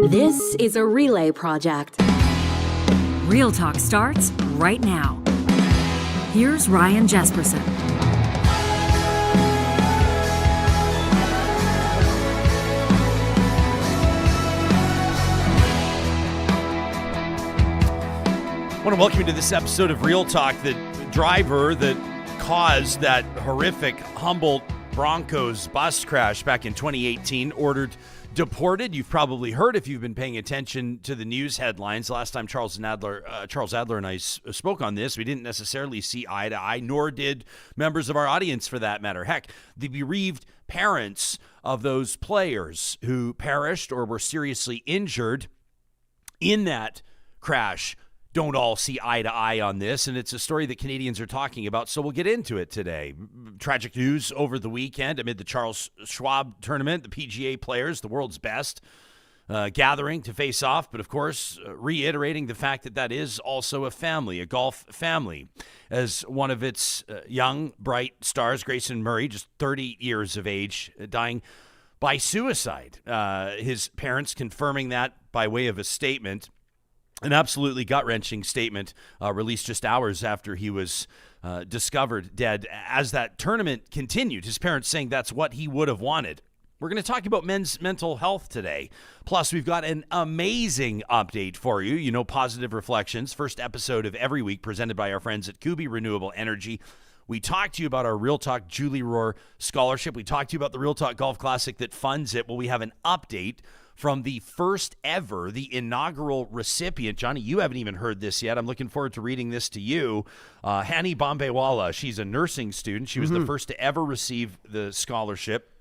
This is a relay project. Real Talk starts right now. Here's Ryan Jesperson. I want to welcome you to this episode of Real Talk. The driver that caused that horrific Humboldt Broncos bus crash back in 2018 ordered deported. You've probably heard if you've been paying attention to the news headlines. Last time Charles Adler and I spoke on this, we didn't necessarily see eye to eye, nor did members of our audience for that matter. Heck, the bereaved parents of those players who perished or were seriously injured in that crash don't all see eye to eye on this, and it's a story that Canadians are talking about, so we'll get into it today. Tragic news over the weekend amid the Charles Schwab tournament, the PGA players, the world's best, gathering to face off, but of course, reiterating the fact that that is also a family, a golf family. As one of its young, bright stars, Grayson Murray, just 30 years of age, dying by suicide. His parents confirming that by way of a statement. An absolutely gut-wrenching statement released just hours after he was discovered dead. As that tournament continued, his parents saying that's what he would have wanted. We're going to talk about men's mental health today. Plus, we've got an amazing update for you. You know, Positive Reflections, first episode of every week, presented by our friends at Kuby Energy. We talked to you about our Real Talk Julie Rohr scholarship. We talked to you about the Real Talk Golf Classic that funds it. Well, we have an update from the first ever, the inaugural recipient. Johnny, you haven't even heard this yet. I'm looking forward to reading this to you. Hana Bombaywala, she's a nursing student. She was the first to ever receive the scholarship,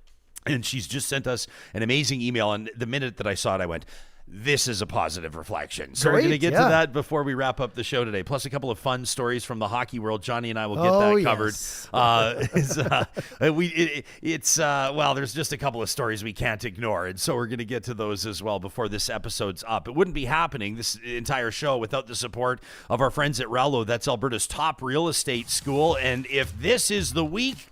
and she's just sent us an amazing email. And the minute that I saw it, I went, this is a positive reflection. So we're going to get to that before we wrap up the show today. Plus a couple of fun stories from the hockey world. Johnny and I will get that covered. Yes. Well, there's just a couple of stories we can't ignore. And so we're going to get to those as well before this episode's up. It wouldn't be happening, this entire show, without the support of our friends at Rello. That's Alberta's top real estate school. And if this is the week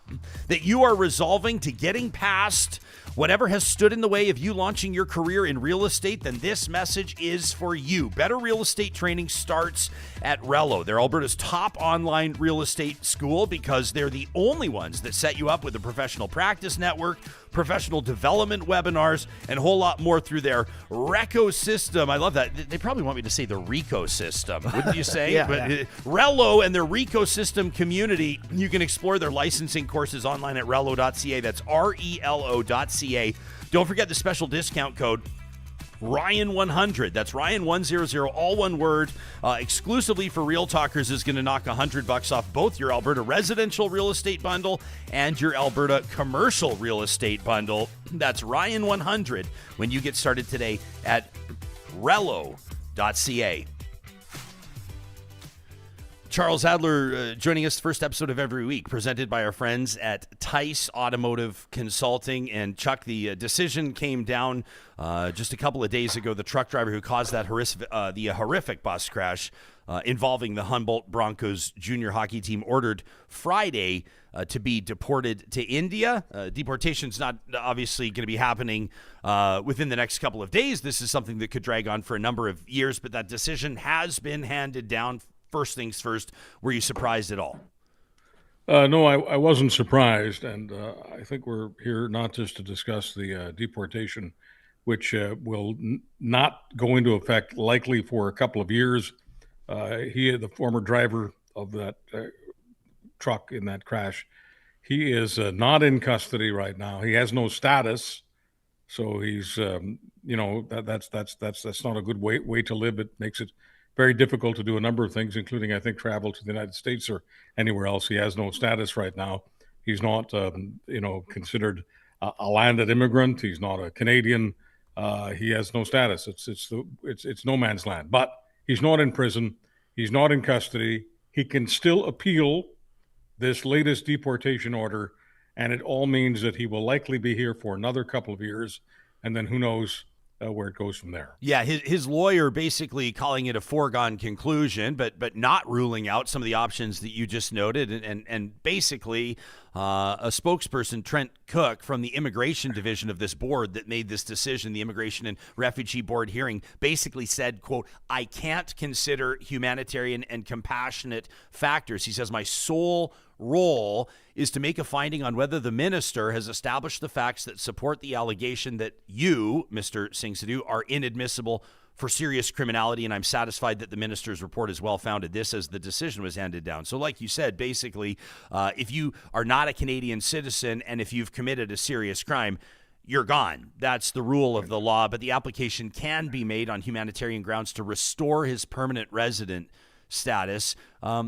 that you are resolving to getting past whatever has stood in the way of you launching your career in real estate, then this message is for you. Better real estate training starts at Rello. They're Alberta's top online real estate school because they're the only ones that set you up with a professional practice network, professional development webinars, and a whole lot more through their Reco system. I love that. They probably want me to say the Rico system, wouldn't you say? Rello and their Rico system community, you can explore their licensing courses online at rello.ca. That's RELO.ca. Don't forget the special discount code Ryan100. That's Ryan100, all one word. Exclusively for Real Talkers is going to knock $100 off both your Alberta residential real estate bundle and your Alberta commercial real estate bundle. That's Ryan100 when you get started today at Rello.ca. Charles Adler joining us, first episode of every week, presented by our friends at Tice Automotive Consulting. And Chuck, the decision came down just a couple of days ago. The truck driver who caused that horrific bus crash involving the Humboldt Broncos junior hockey team ordered Friday to be deported to India. Deportation's not obviously going to be happening within the next couple of days. This is something that could drag on for a number of years, but that decision has been handed down. First things first, were you surprised at all? No, I wasn't surprised, and I think we're here not just to discuss the deportation, which will not go into effect likely for a couple of years. The former driver of that truck in that crash, he is not in custody right now. He has no status, so he's that's not a good way to live. It makes it very difficult to do a number of things, including, I think, travel to the United States or anywhere else. He has no status right now. He's not, considered a landed immigrant. He's not a Canadian. He has no status. It's no man's land. But he's not in prison. He's not in custody. He can still appeal this latest deportation order, and it all means that he will likely be here for another couple of years, and then who knows where it goes from there. Yeah, his lawyer basically calling it a foregone conclusion, but not ruling out some of the options that you just noted. And basically, a spokesperson, Trent Cook, from the immigration division of this board that made this decision, the Immigration and Refugee Board hearing, basically said, quote, "I can't consider humanitarian and compassionate factors." He says, "My sole role is to make a finding on whether the minister has established the facts that support the allegation that you, Mr. Singh Sidhu, are inadmissible for serious criminality, and I'm satisfied that the minister's report is well-founded." This as the decision was handed down. So like you said, basically, if you are not a Canadian citizen and if you've committed a serious crime, you're gone. That's the rule of the law, but the application can be made on humanitarian grounds to restore his permanent resident status.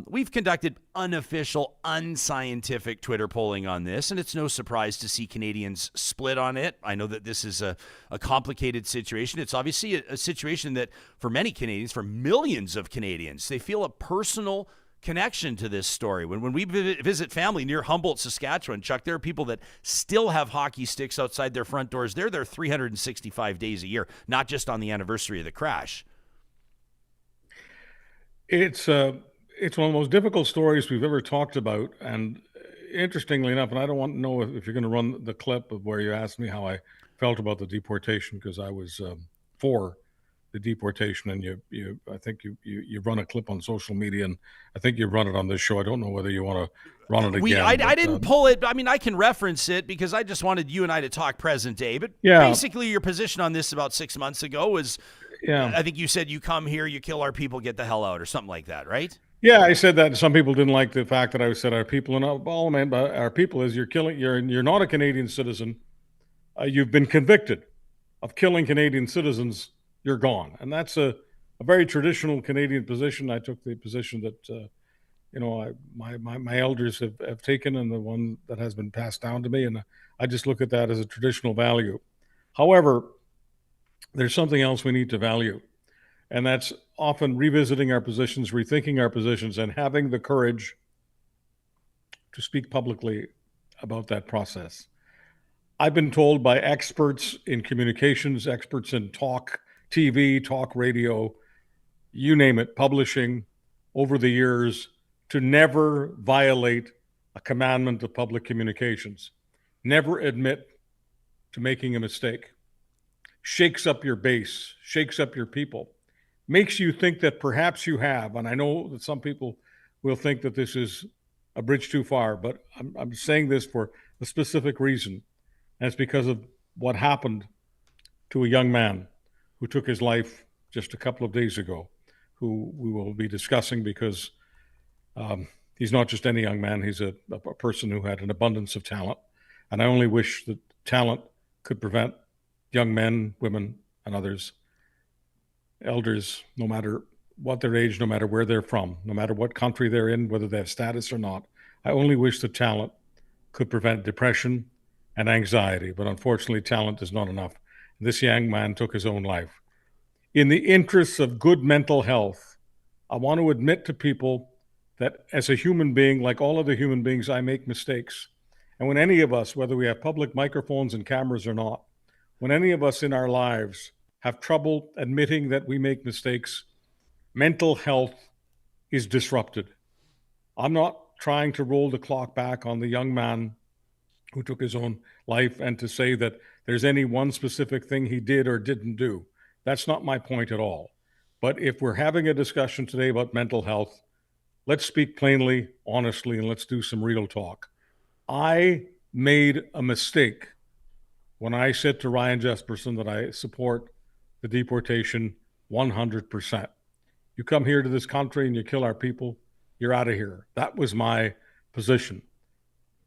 We've conducted unofficial, unscientific Twitter polling on this, and it's no surprise to see Canadians split on it. I know that this is a complicated situation. It's obviously a situation that for many Canadians, for millions of Canadians, they feel a personal connection to this story. When we visit family near Humboldt, Saskatchewan, Chuck, there are people that still have hockey sticks outside their front doors. They're there 365 days a year, not just on the anniversary of the crash. It's one of the most difficult stories we've ever talked about. And interestingly enough, and I don't want to know if you're going to run the clip of where you asked me how I felt about the deportation, because I was for the deportation, and I think you run a clip on social media, and I think you run it on this show. I don't know whether you want to run it again. I didn't pull it. I mean, I can reference it because I just wanted you and I to talk present day. But yeah, basically, your position on this about 6 months ago was, yeah, I think you said you come here, you kill our people, get the hell out, or something like that, right? Yeah, I said that. Some people didn't like the fact that I said our people, and all I meant by our people is you're not a Canadian citizen. You've been convicted of killing Canadian citizens. You're gone. And that's a very traditional Canadian position. I took the position that, my elders have taken, and the one that has been passed down to me. And I just look at that as a traditional value. However, there's something else we need to value. And that's often revisiting our positions, rethinking our positions, and having the courage to speak publicly about that process. I've been told by experts in communications, experts in talk TV, talk radio, you name it, publishing over the years, to never violate a commandment of public communications. Never admit to making a mistake. Shakes up your base, shakes up your people, makes you think that perhaps you have, and I know that some people will think that this is a bridge too far, but I'm saying this for a specific reason, and it's because of what happened to a young man who took his life just a couple of days ago, who we will be discussing because he's not just any young man. He's a person who had an abundance of talent. And I only wish that talent could prevent young men, women, and others, elders, no matter what their age, no matter where they're from, no matter what country they're in, whether they have status or not. I only wish that talent could prevent depression and anxiety. But unfortunately, talent is not enough. This young man took his own life. In the interests of good mental health, I want to admit to people that as a human being, like all other human beings, I make mistakes. And when any of us, whether we have public microphones and cameras or not, when any of us in our lives have trouble admitting that we make mistakes, mental health is disrupted. I'm not trying to roll the clock back on the young man who took his own life and to say that there's any one specific thing he did or didn't do. That's not my point at all. But if we're having a discussion today about mental health, let's speak plainly, honestly, and let's do some real talk. I made a mistake when I said to Ryan Jesperson that I support the deportation 100%. You come here to this country and you kill our people, you're out of here. That was my position.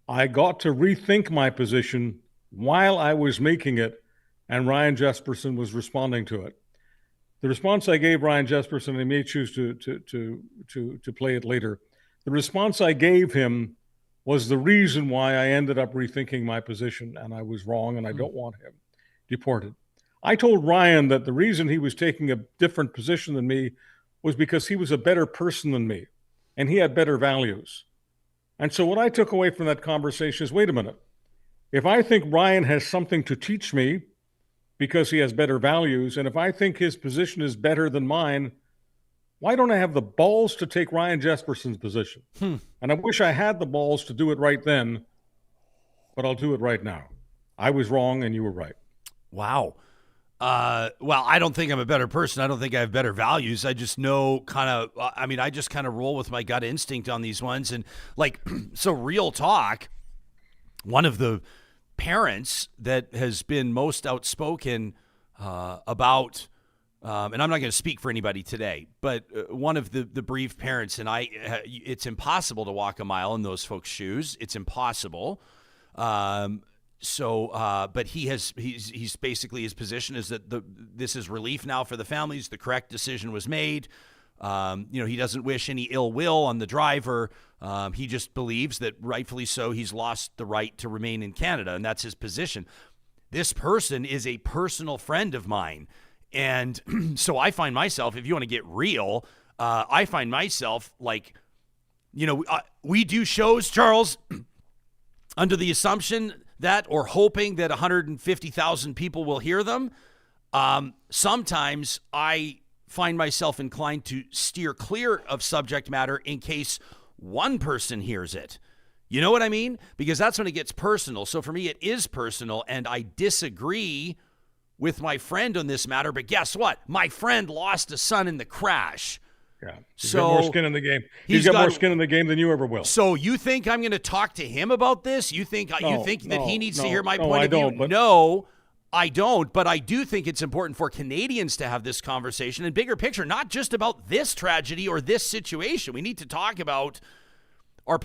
I got to rethink my position while I was making it, and Ryan Jesperson was responding to it. The response I gave Ryan Jesperson, and he may choose to play it later. The response I gave him was the reason why I ended up rethinking my position, and I was wrong, and I don't want him deported. I told Ryan that the reason he was taking a different position than me was because he was a better person than me, and he had better values. And so what I took away from that conversation is, wait a minute. If I think Ryan has something to teach me, because he has better values. And if I think his position is better than mine, why don't I have the balls to take Ryan Jesperson's position? And I wish I had the balls to do it right then, but I'll do it right now. I was wrong and you were right. Wow. Well, I don't think I'm a better person. I don't think I have better values. I just know I just kind of roll with my gut instinct on these ones. And like, so real talk, one of the parents that has been most outspoken about, and I'm not going to speak for anybody today, but one of the bereaved parents, and it's impossible to walk a mile in those folks' shoes. It's impossible. But he's basically, his position is that this is relief now for the families. The correct decision was made. He doesn't wish any ill will on the driver. He just believes that rightfully so, he's lost the right to remain in Canada, and that's his position. This person is a personal friend of mine. And so I find myself, if you want to get real, I find myself like, we do shows, Charles, under the assumption that, or hoping that 150,000 people will hear them. Sometimes I find myself inclined to steer clear of subject matter in case one person hears it. You know what I mean? Because that's when it gets personal. So for me, it is personal, and I disagree with my friend on this matter. But guess what? My friend lost a son in the crash. Yeah. He's got more skin in the game. He's got more skin in the game than you ever will. So you think I'm going to talk to him about this? You think that he needs to hear my point of view? No, I don't. But I do think it's important for Canadians to have this conversation and bigger picture, not just about this tragedy or this situation. We need to talk about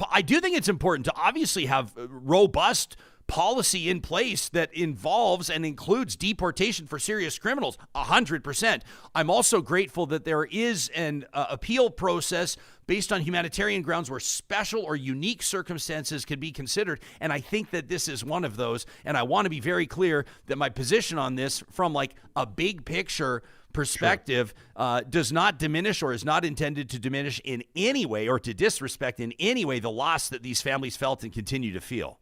I do think it's important to obviously have robust policy in place that involves and includes deportation for serious criminals, 100%. I'm also grateful that there is an appeal process based on humanitarian grounds where special or unique circumstances can be considered, and I think that this is one of those, and I want to be very clear that my position on this from like a big picture perspective does not diminish or is not intended to diminish in any way or to disrespect in any way the loss that these families felt and continue to feel.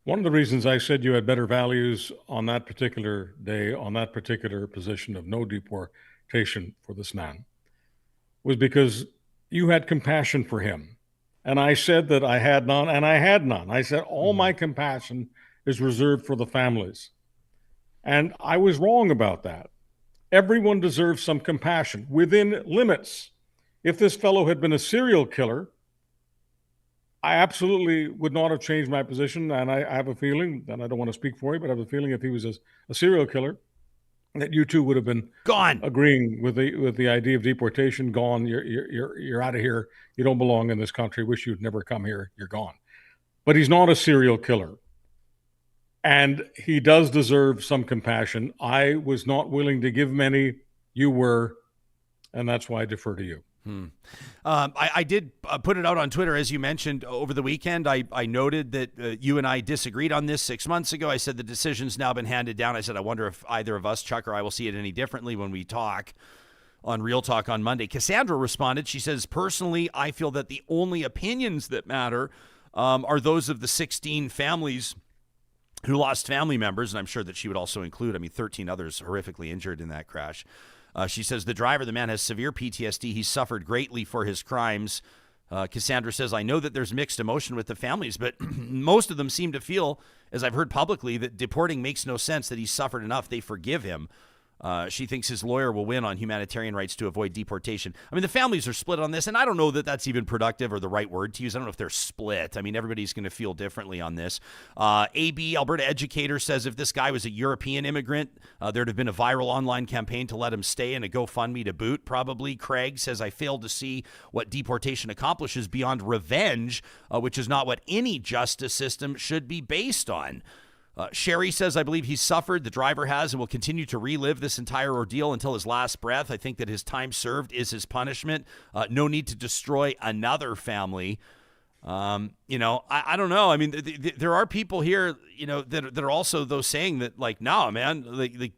One of the reasons I said you had better values on that particular day, on that particular position of no deportation for this man, was because you had compassion for him. And I said that I had none, and I had none. I said all my compassion is reserved for the families. And I was wrong about that. Everyone deserves some compassion within limits. If this fellow had been a serial killer, I absolutely would not have changed my position, and I have a feeling, and I don't want to speak for you, but I have a feeling if he was a serial killer, that you too would have been gone, agreeing with the idea of deportation. Gone, you're out of here. You don't belong in this country. Wish you'd never come here. You're gone. But he's not a serial killer, and he does deserve some compassion. I was not willing to give many. You were, and that's why I defer to you. I did put it out on Twitter, as you mentioned, over the weekend. I noted that you and I disagreed on this 6 months ago. I said the decision's now been handed down. I said, I wonder if either of us, Chuck or I, will see it any differently when we talk on Real Talk on Monday. Cassandra responded. She says, personally, I feel that the only opinions that matter are those of the 16 families who lost family members. And I'm sure that she would also include, 13 others horrifically injured in that crash. She says, the driver, the man, has severe PTSD. He suffered greatly for his crimes. Cassandra says, I know that there's mixed emotion with the families, but most of them seem to feel, as I've heard publicly, that deporting makes no sense, that he's suffered enough. They forgive him. She thinks his lawyer will win on humanitarian rights to avoid deportation. The families are split on this, and I don't know that that's even productive or the right word to use. I don't know if they're split. Everybody's going to feel differently on this. AB, Alberta educator, says if this guy was a European immigrant, there'd have been a viral online campaign to let him stay and a GoFundMe to boot, probably. Craig says, I failed to see what deportation accomplishes beyond revenge, which is not what any justice system should be based on. Sherry says, I believe he's suffered, the driver has, and will continue to relive this entire ordeal until his last breath. I think that his time served is his punishment. No need to destroy another family. I don't know. There are people here, that are also those saying that, like, no, man,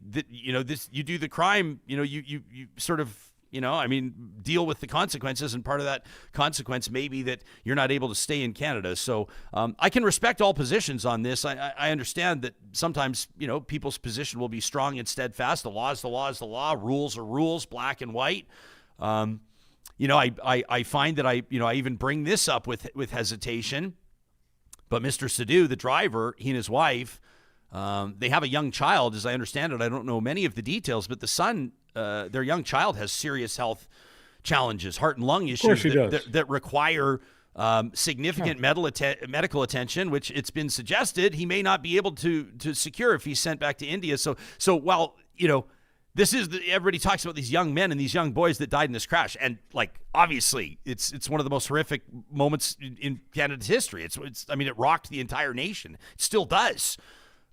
this, you do the crime, you sort of I mean, deal with the consequences, and part of that consequence may be that you're not able to stay in Canada. So I can respect all positions on this. I understand that sometimes, people's position will be strong and steadfast. The law is the law is the law. Rules are rules, black and white. I find that I even bring this up with hesitation. But Mr. Sidhu, the driver, he and his wife, they have a young child, as I understand it. I don't know many of the details, but the son, their young child, has serious health challenges, heart and lung issues that require significant medical attention, which it's been suggested he may not be able to secure if he's sent back to India. So while, this is everybody talks about these young men and these young boys that died in this crash, and obviously it's one of the most horrific moments in Canada's history. It rocked the entire nation. It still does.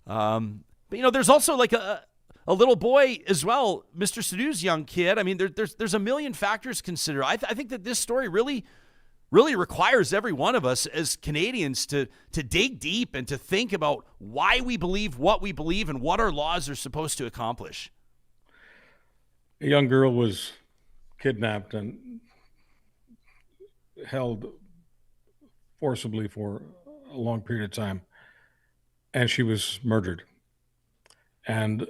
But there's also a little boy as well, Mr. Sidhu's young kid. I mean, there's a million factors considered. I think that this story really requires every one of us as Canadians to dig deep and to think about why we believe what we believe and what our laws are supposed to accomplish. A young girl was kidnapped and held forcibly for a long period of time, and she was murdered. And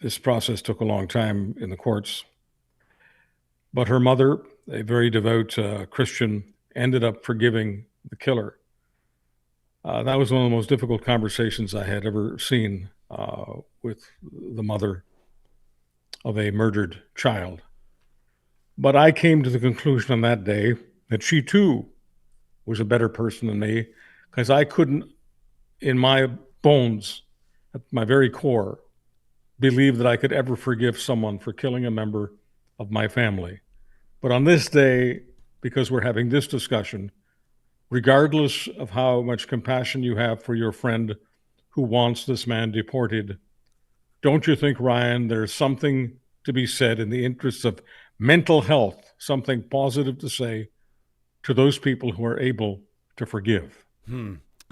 this process took a long time in the courts. But her mother, a very devout Christian, ended up forgiving the killer. That was one of the most difficult conversations I had ever seen with the mother of a murdered child. But I came to the conclusion on that day that she too was a better person than me, because I couldn't, in my bones, at my very core, believe that I could ever forgive someone for killing a member of my family. But on this day, because we're having this discussion, regardless of how much compassion you have for your friend who wants this man deported, don't you think, Ryan, there's something to be said in the interests of mental health, something positive to say to those people who are able to forgive?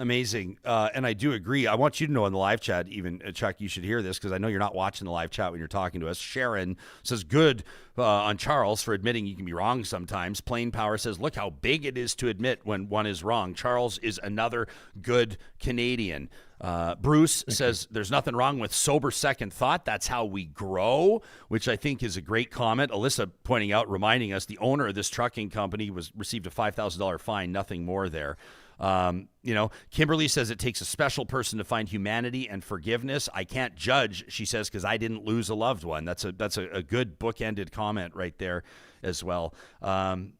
Amazing. And I do agree. I want you to know in the live chat, even, Chuck, you should hear this, because I know you're not watching the live chat when you're talking to us. Sharon says, good on Charles for admitting you can be wrong sometimes. Plain Power says, look how big it is to admit when one is wrong. Charles is another good Canadian. Bruce says, there's nothing wrong with sober second thought. That's how we grow, which I think is a great comment. Alyssa pointing out, reminding us, the owner of this trucking company received a $5,000 fine, nothing more there. Kimberly says it takes a special person to find humanity and forgiveness. I can't judge, she says, because I didn't lose a loved one. That's a good bookended comment right there as well. We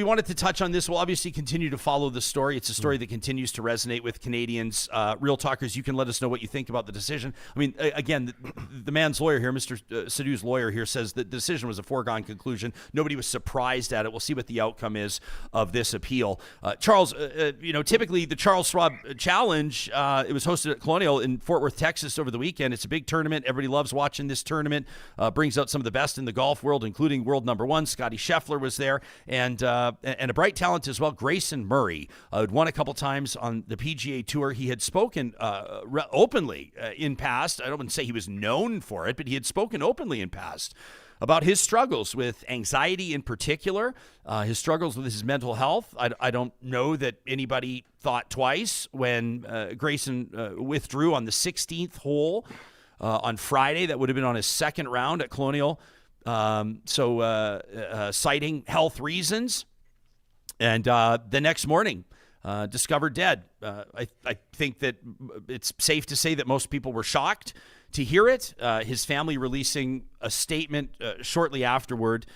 wanted to touch on this. We'll obviously continue to follow the story. It's a story that continues to resonate with Canadians. Real Talkers, you can let us know what you think about the decision. I mean, again, the man's lawyer here, Mr. Sidhu's lawyer here, says that the decision was a foregone conclusion. Nobody was surprised at it. We'll see what the outcome is of this appeal. Charles, typically the Charles Schwab Challenge, it was hosted at Colonial in Fort Worth, Texas over the weekend. It's a big tournament. Everybody loves watching this tournament. Brings out some of the best in the golf world, including world number one. Scotty Scheffler was there, and a bright talent as well, Grayson Murray, had won a couple times on the PGA Tour. He had spoken openly in past. I don't want to say he was known for it, but he had spoken openly in past about his struggles with anxiety in particular, his struggles with his mental health. I don't know that anybody thought twice when Grayson withdrew on the 16th hole on Friday. That would have been on his second round at Colonial. Citing health reasons, and the next morning discovered dead. I think that it's safe to say that most people were shocked to hear it. His family releasing a statement shortly afterward.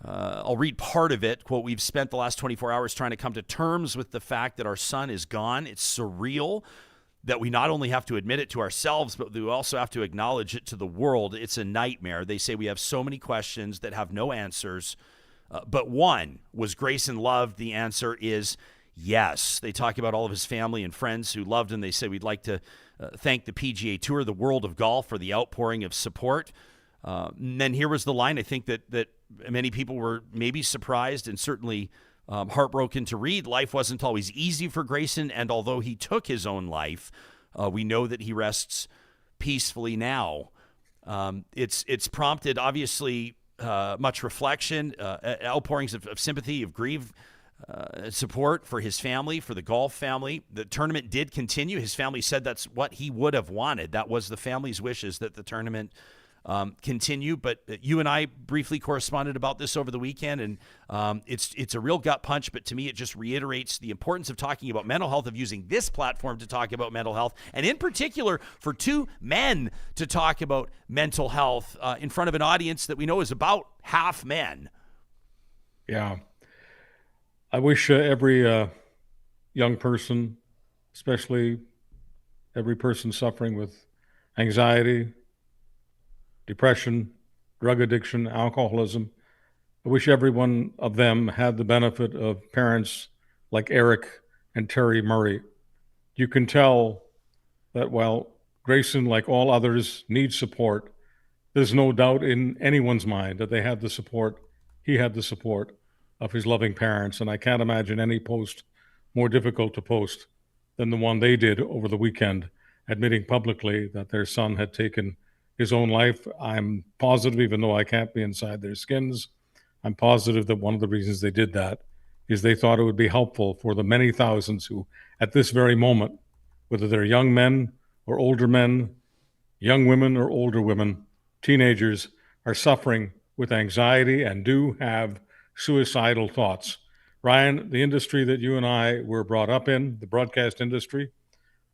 I'll read part of it. Quote, we've spent the last 24 hours trying to come to terms with the fact that our son is gone. It's surreal that we not only have to admit it to ourselves, but we also have to acknowledge it to the world. It's a nightmare. They say we have so many questions that have no answers. But one, was Grayson loved? The answer is yes. They talk about all of his family and friends who loved him. They say we'd like to thank the PGA Tour, the world of golf, for the outpouring of support. And then here was the line. I think that many people were maybe surprised and certainly heartbroken to read. Life wasn't always easy for Grayson, and although he took his own life, we know that he rests peacefully now. It's prompted, obviously, much reflection, outpourings of sympathy, of grief, support for his family, for the golf family. The tournament did continue. His family said that's what he would have wanted. That was the family's wishes, that the tournament continue. But you and I briefly corresponded about this over the weekend, and it's a real gut punch. But to me, it just reiterates the importance of talking about mental health, of using this platform to talk about mental health, and in particular for two men to talk about mental health in front of an audience that we know is about half men. Yeah. I wish every young person, especially every person suffering with anxiety, depression, drug addiction, alcoholism, I wish every one of them had the benefit of parents like Eric and Terry Murray. You can tell that while Grayson, like all others, needs support, there's no doubt in anyone's mind that they had the support, he had the support of his loving parents. And I can't imagine any post more difficult to post than the one they did over the weekend, admitting publicly that their son had taken his own life. I'm positive, even though I can't be inside their skins, I'm positive that one of the reasons they did that is they thought it would be helpful for the many thousands who, at this very moment, whether they're young men or older men, young women or older women, teenagers, are suffering with anxiety and do have suicidal thoughts. Ryan, the industry that you and I were brought up in, the broadcast industry,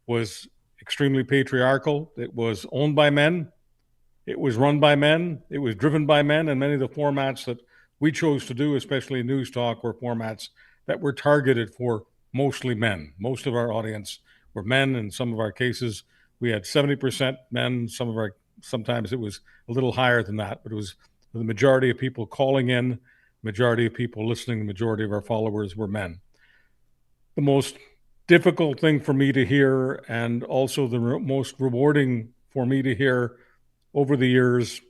was extremely patriarchal. It was owned by men. It was run by men. It was driven by men. And many of the formats that we chose to do, especially News Talk, were formats that were targeted for mostly men. Most of our audience were men. In some of our cases, we had 70% men. Sometimes it was a little higher than that, but it was the majority of people calling in, majority of people listening, the majority of our followers were men. The most difficult thing for me to hear, and also the most rewarding for me to hear over the years,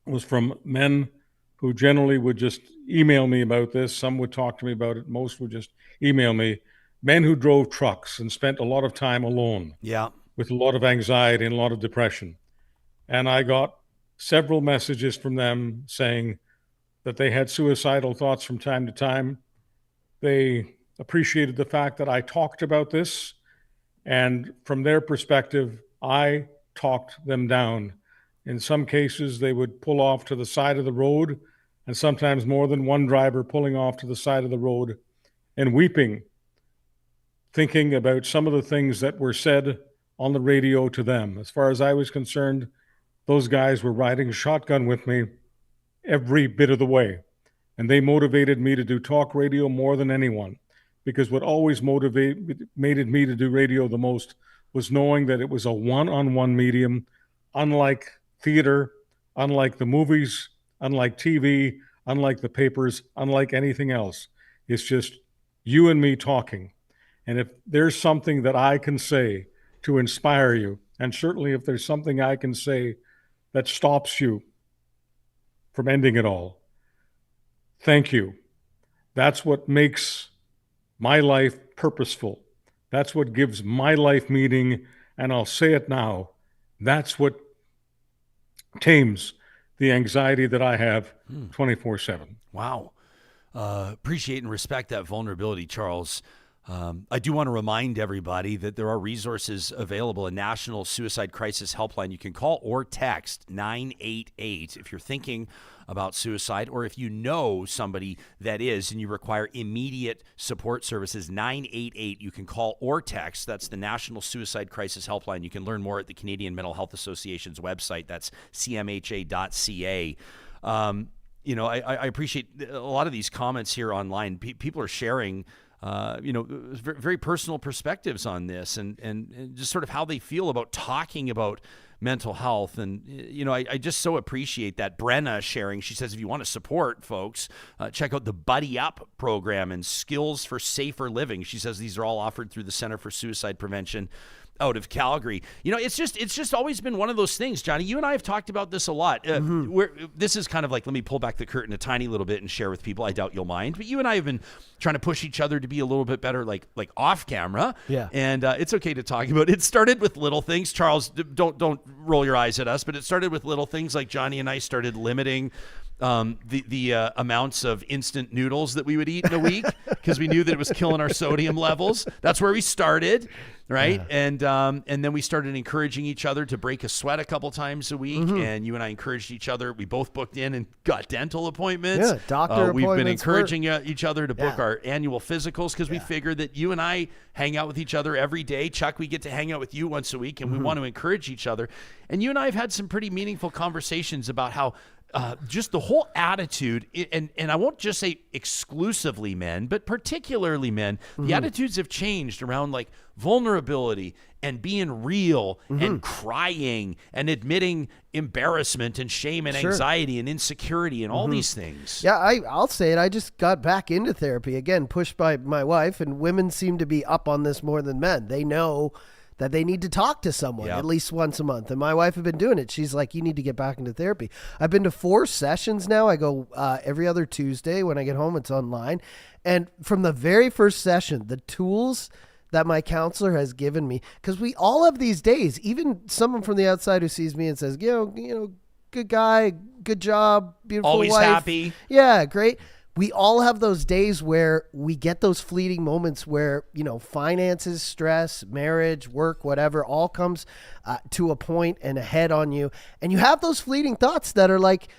was from men who generally would just email me about this. Some would talk to me about it. Most would just email me. Men who drove trucks and spent a lot of time alone, with a lot of anxiety and a lot of depression. And I got several messages from them saying that they had suicidal thoughts from time to time. They appreciated the fact that I talked about this, and from their perspective, I talked them down. In some cases, they would pull off to the side of the road, and sometimes more than one driver pulling off to the side of the road and weeping, thinking about some of the things that were said on the radio to them. As far as I was concerned, those guys were riding shotgun with me every bit of the way. And they motivated me to do talk radio more than anyone, because what always motivated me to do radio the most was knowing that it was a one-on-one medium, unlike theater, unlike the movies, unlike TV, unlike the papers, unlike anything else. It's just you and me talking. And if there's something that I can say to inspire you, and certainly if there's something I can say that stops you from ending it all, thank you. That's what makes my life purposeful. That's what gives my life meaning. And I'll say it now, that's what tames the anxiety that I have 24/7. Wow. Appreciate and respect that vulnerability, Charles. I do want to remind everybody that there are resources available, a national suicide crisis helpline you can call or text 988 if you're thinking about suicide, or if you know somebody that is and you require immediate support services. 988 you can call or text. That's the National Suicide Crisis Helpline. You can learn more at the Canadian Mental Health Association's website. That's cmha.ca. I appreciate a lot of these comments here online. People are sharing very personal perspectives on this, and just sort of how they feel about talking about mental health. And, I just so appreciate that. Brenna sharing, she says, if you want to support folks, check out the Buddy Up program and Skills for Safer Living. She says these are all offered through the Center for Suicide Prevention. out of Calgary. It's just always been one of those things, Johnny. You and I have talked about this a lot. This is kind of like, let me pull back the curtain a tiny little bit and share with people. I doubt you'll mind, but you and I have been trying to push each other to be a little bit better, like off camera. Yeah. And it's okay to talk about. It started with little things. Charles, don't roll your eyes at us, but it started with little things like Johnny and I started limiting the amounts of instant noodles that we would eat in a week because we knew that it was killing our sodium levels. That's where we started, right? Yeah. And then we started encouraging each other to break a sweat a couple times a week. And you and I encouraged each other. We both booked in and got dental appointments. Yeah, doctor We've been appointments encouraging each other to book our annual physicals because we figured that you and I hang out with each other every day. Chuck, we get to hang out with you once a week, and we want to encourage each other. And you and I have had some pretty meaningful conversations about how just the whole attitude, and I won't just say exclusively men, but particularly men, the attitudes have changed around like vulnerability and being real and crying and admitting embarrassment and shame and anxiety and insecurity and all these things. Yeah, I'll say it. I just got back into therapy again, pushed by my wife, and women seem to be up on this more than men. They know that they need to talk to someone at least once a month. And my wife had been doing it. She's like, you need to get back into therapy. I've been to 4 sessions now. I go every other Tuesday. When I get home, it's online. And from the very first session, the tools that my counselor has given me, because we all have these days, even someone from the outside who sees me and says, you know, good guy, good job, beautiful always wife. Happy. Yeah, great. We all have those days where we get those fleeting moments where, finances, stress, marriage, work, whatever, all comes to a point and a head on you. And you have those fleeting thoughts that are like,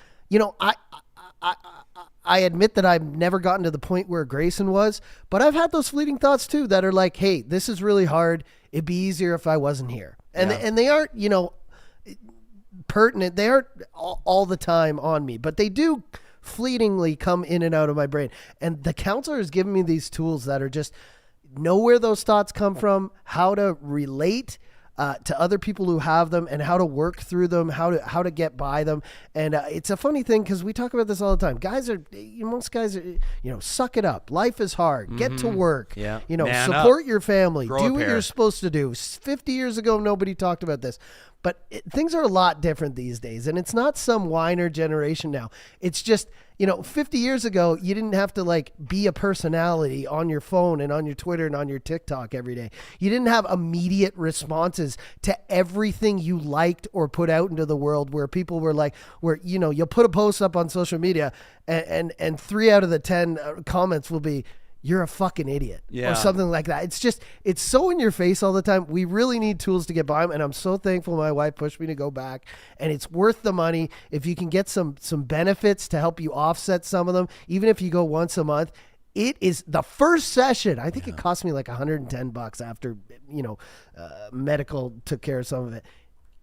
I admit that I've never gotten to the point where Grayson was, but I've had those fleeting thoughts too that are like, hey, this is really hard. It'd be easier if I wasn't here. And they aren't, pertinent. They aren't all the time on me, but they do fleetingly come in and out of my brain. And the counselor has given me these tools that are just know where those thoughts come from, how to relate to other people who have them, and how to work through them, how to get by them. And it's a funny thing because we talk about this all the time. Most guys are, suck it up. Life is hard. Get to work. Yeah. Man support your family. Grow do what you're supposed to do. 50 years ago, nobody talked about this. But things are a lot different these days. And it's not some whiner generation now. It's just, 50 years ago, you didn't have to be a personality on your phone and on your Twitter and on your TikTok every day. You didn't have immediate responses to everything you liked or put out into the world where people were like, you'll put a post up on social media and 3 out of the 10 comments will be, you're a fucking idiot or something like that. It's so in your face all the time. We really need tools to get by them. And I'm so thankful my wife pushed me to go back, and it's worth the money. If you can get some benefits to help you offset some of them, even if you go once a month, it is the first session. I think it cost me like $110 after, medical took care of some of it.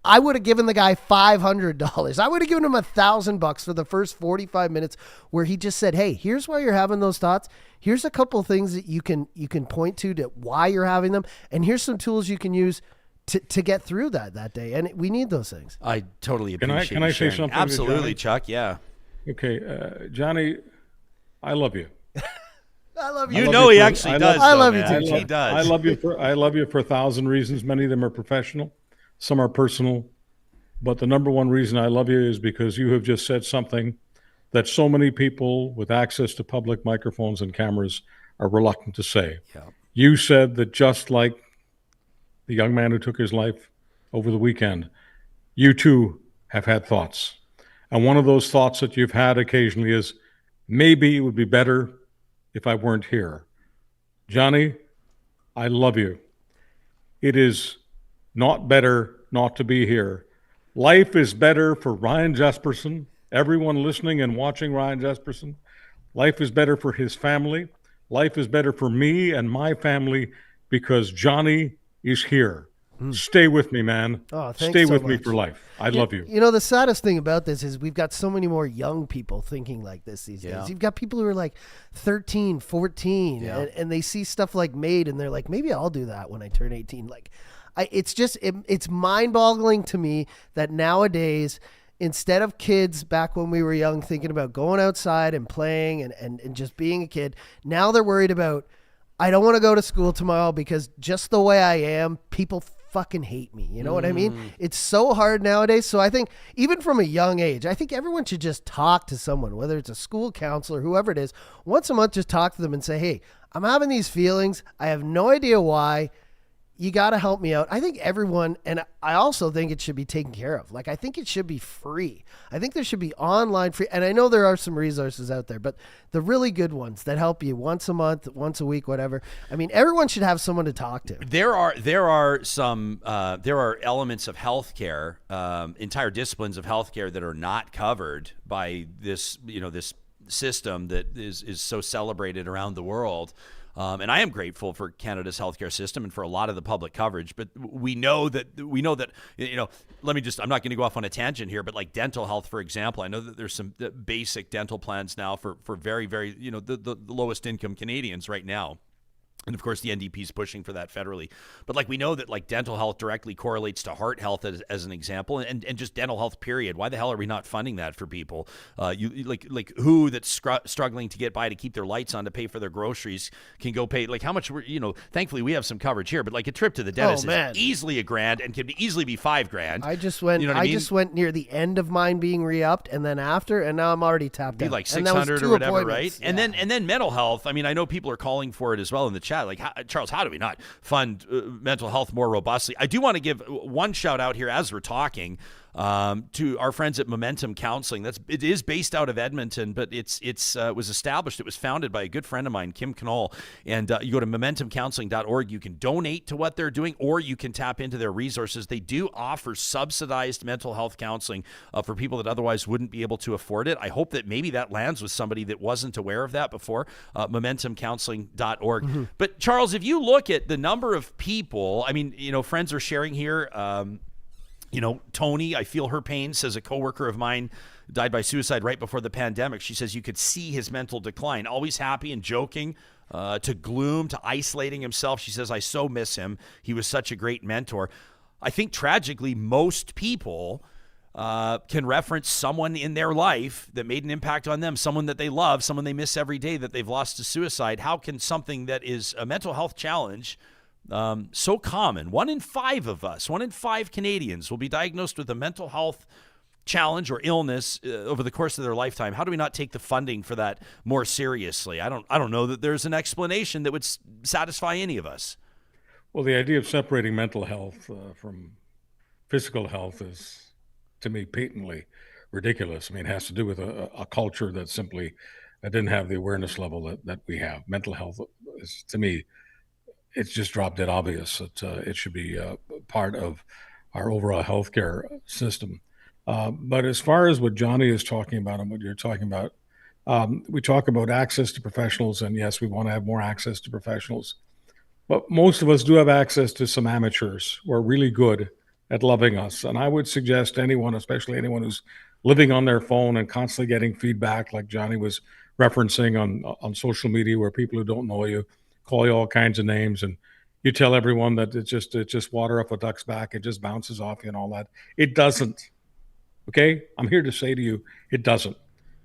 I would have given the guy $500. I would have given him $1,000 for the first 45 minutes where he just said, hey, here's why you're having those thoughts. Here's a couple of things that you can point to why you're having them. And here's some tools you can use to get through that day. And we need those things. I totally appreciate Can I say something? Absolutely, Chuck. Yeah. Okay. Johnny, I love you. I love you. He actually does. I love you too. He does. I love you for 1,000 reasons. Many of them are professional. Some are personal, but the number one reason I love you is because you have just said something that so many people with access to public microphones and cameras are reluctant to say. Yeah. You said that just like the young man who took his life over the weekend, you too have had thoughts. And one of those thoughts that you've had occasionally is, maybe it would be better if I weren't here. Johnny, I love you. It is not better not to be here. Life is better for Ryan Jesperson, everyone listening and watching Ryan Jesperson. Life is better for his family. Life is better for me and my family because Johnny is here. Stay with me, man. Oh, thanks Stay so with much. me for life. I love you. The saddest thing about this is we've got so many more young people thinking like this these days. You've got people who are like 13, 14, and they see stuff like Made, and they're like, maybe I'll do that when I turn 18. It's mind-boggling to me that nowadays, instead of kids back when we were young thinking about going outside and playing and just being a kid, now they're worried about, I don't want to go to school tomorrow because just the way I am, people fucking hate me. You know what I mean? It's so hard nowadays. So I think even from a young age, I think everyone should just talk to someone, whether it's a school counselor, whoever it is, once a month, just talk to them and say, hey, I'm having these feelings. I have no idea why. You got to help me out. I think everyone, and I also think it should be taken care of. Like, I think it should be free. I think there should be online free. And I know there are some resources out there, but the really good ones that help you once a month, once a week, whatever. I mean, everyone should have someone to talk to. There are some elements of healthcare, entire disciplines of healthcare that are not covered by this system that is so celebrated around the world. And I am grateful for Canada's healthcare system and for a lot of the public coverage, but we know that, I'm not going to go off on a tangent here, but like dental health, for example, I know that there's some basic dental plans now for very, very, the lowest income Canadians right now. And of course, the NDP is pushing for that federally. But like we know that like dental health directly correlates to heart health as an example, and just dental health period. Why the hell are we not funding that for people? Like who that's struggling to get by to keep their lights on to pay for their groceries can go pay like how much thankfully we have some coverage here, but like a trip to the dentist is easily $1,000 and can easily be $5,000. I just went. Just went near the end of mine being re-upped, and then after, and now I'm already tapped out. Like 600 or whatever, right? Yeah. And then mental health. I mean, I know people are calling for it as well in the chat. Like, Charles, how do we not fund mental health more robustly? I do want to give one shout out here as we're talking to our friends at Momentum Counseling. It is based out of Edmonton, but it was founded by a good friend of mine, Kim Knoll. And you go to momentumcounseling.org. You can donate to what they're doing, or you can tap into their resources. They do offer subsidized mental health counseling for people that otherwise wouldn't be able to afford it. I hope that maybe that lands with somebody that wasn't aware of that before. Momentumcounseling.org. Mm-hmm. But Charles, if you look at the number of people, I mean, friends are sharing here. Tony, I feel her pain, says a coworker of mine died by suicide right before the pandemic. She says you could see his mental decline, always happy and joking, to gloom, to isolating himself. She says, I so miss him. He was such a great mentor. I think tragically, most people can reference someone in their life that made an impact on them, someone that they love, someone they miss every day that they've lost to suicide. How can something that is a mental health challenge so common? 1 in 5 of us, 1 in 5 Canadians will be diagnosed with a mental health challenge or illness over the course of their lifetime. How do we not take the funding for that more seriously? I don't know that there's an explanation that would satisfy any of us. Well, the idea of separating mental health from physical health is, to me, patently ridiculous. I mean, it has to do with a culture that simply didn't have the awareness level that we have. Mental health is, to me, it's just drop dead obvious that it should be part of our overall healthcare system. But as far as what Johnny is talking about and what you're talking about, we talk about access to professionals, and yes, we want to have more access to professionals. But most of us do have access to some amateurs who are really good at loving us. And I would suggest anyone, especially anyone who's living on their phone and constantly getting feedback, like Johnny was referencing on social media, where people who don't know you call you all kinds of names, and you tell everyone that it's just water off a duck's back. It just bounces off you and all that. It doesn't. Okay? I'm here to say to you, it doesn't.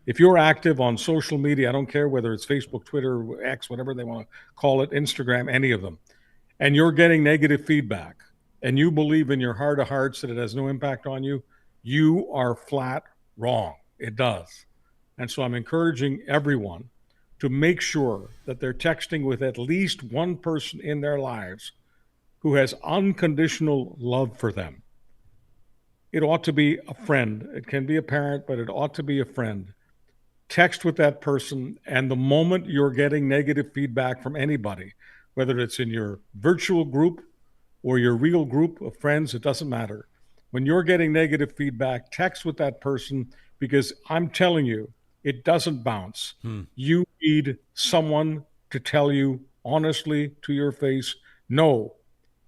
If you're active on social media, I don't care whether it's Facebook, Twitter, X, whatever they want to call it, Instagram, any of them, and you're getting negative feedback, and you believe in your heart of hearts that it has no impact on you, you are flat wrong. It does. And so I'm encouraging everyone to make sure that they're texting with at least one person in their lives who has unconditional love for them. It ought to be a friend. It can be a parent, but it ought to be a friend. Text with that person, and the moment you're getting negative feedback from anybody, whether it's in your virtual group or your real group of friends, it doesn't matter. When you're getting negative feedback, text with that person, because I'm telling you, it doesn't bounce. You need someone to tell you honestly to your face, no,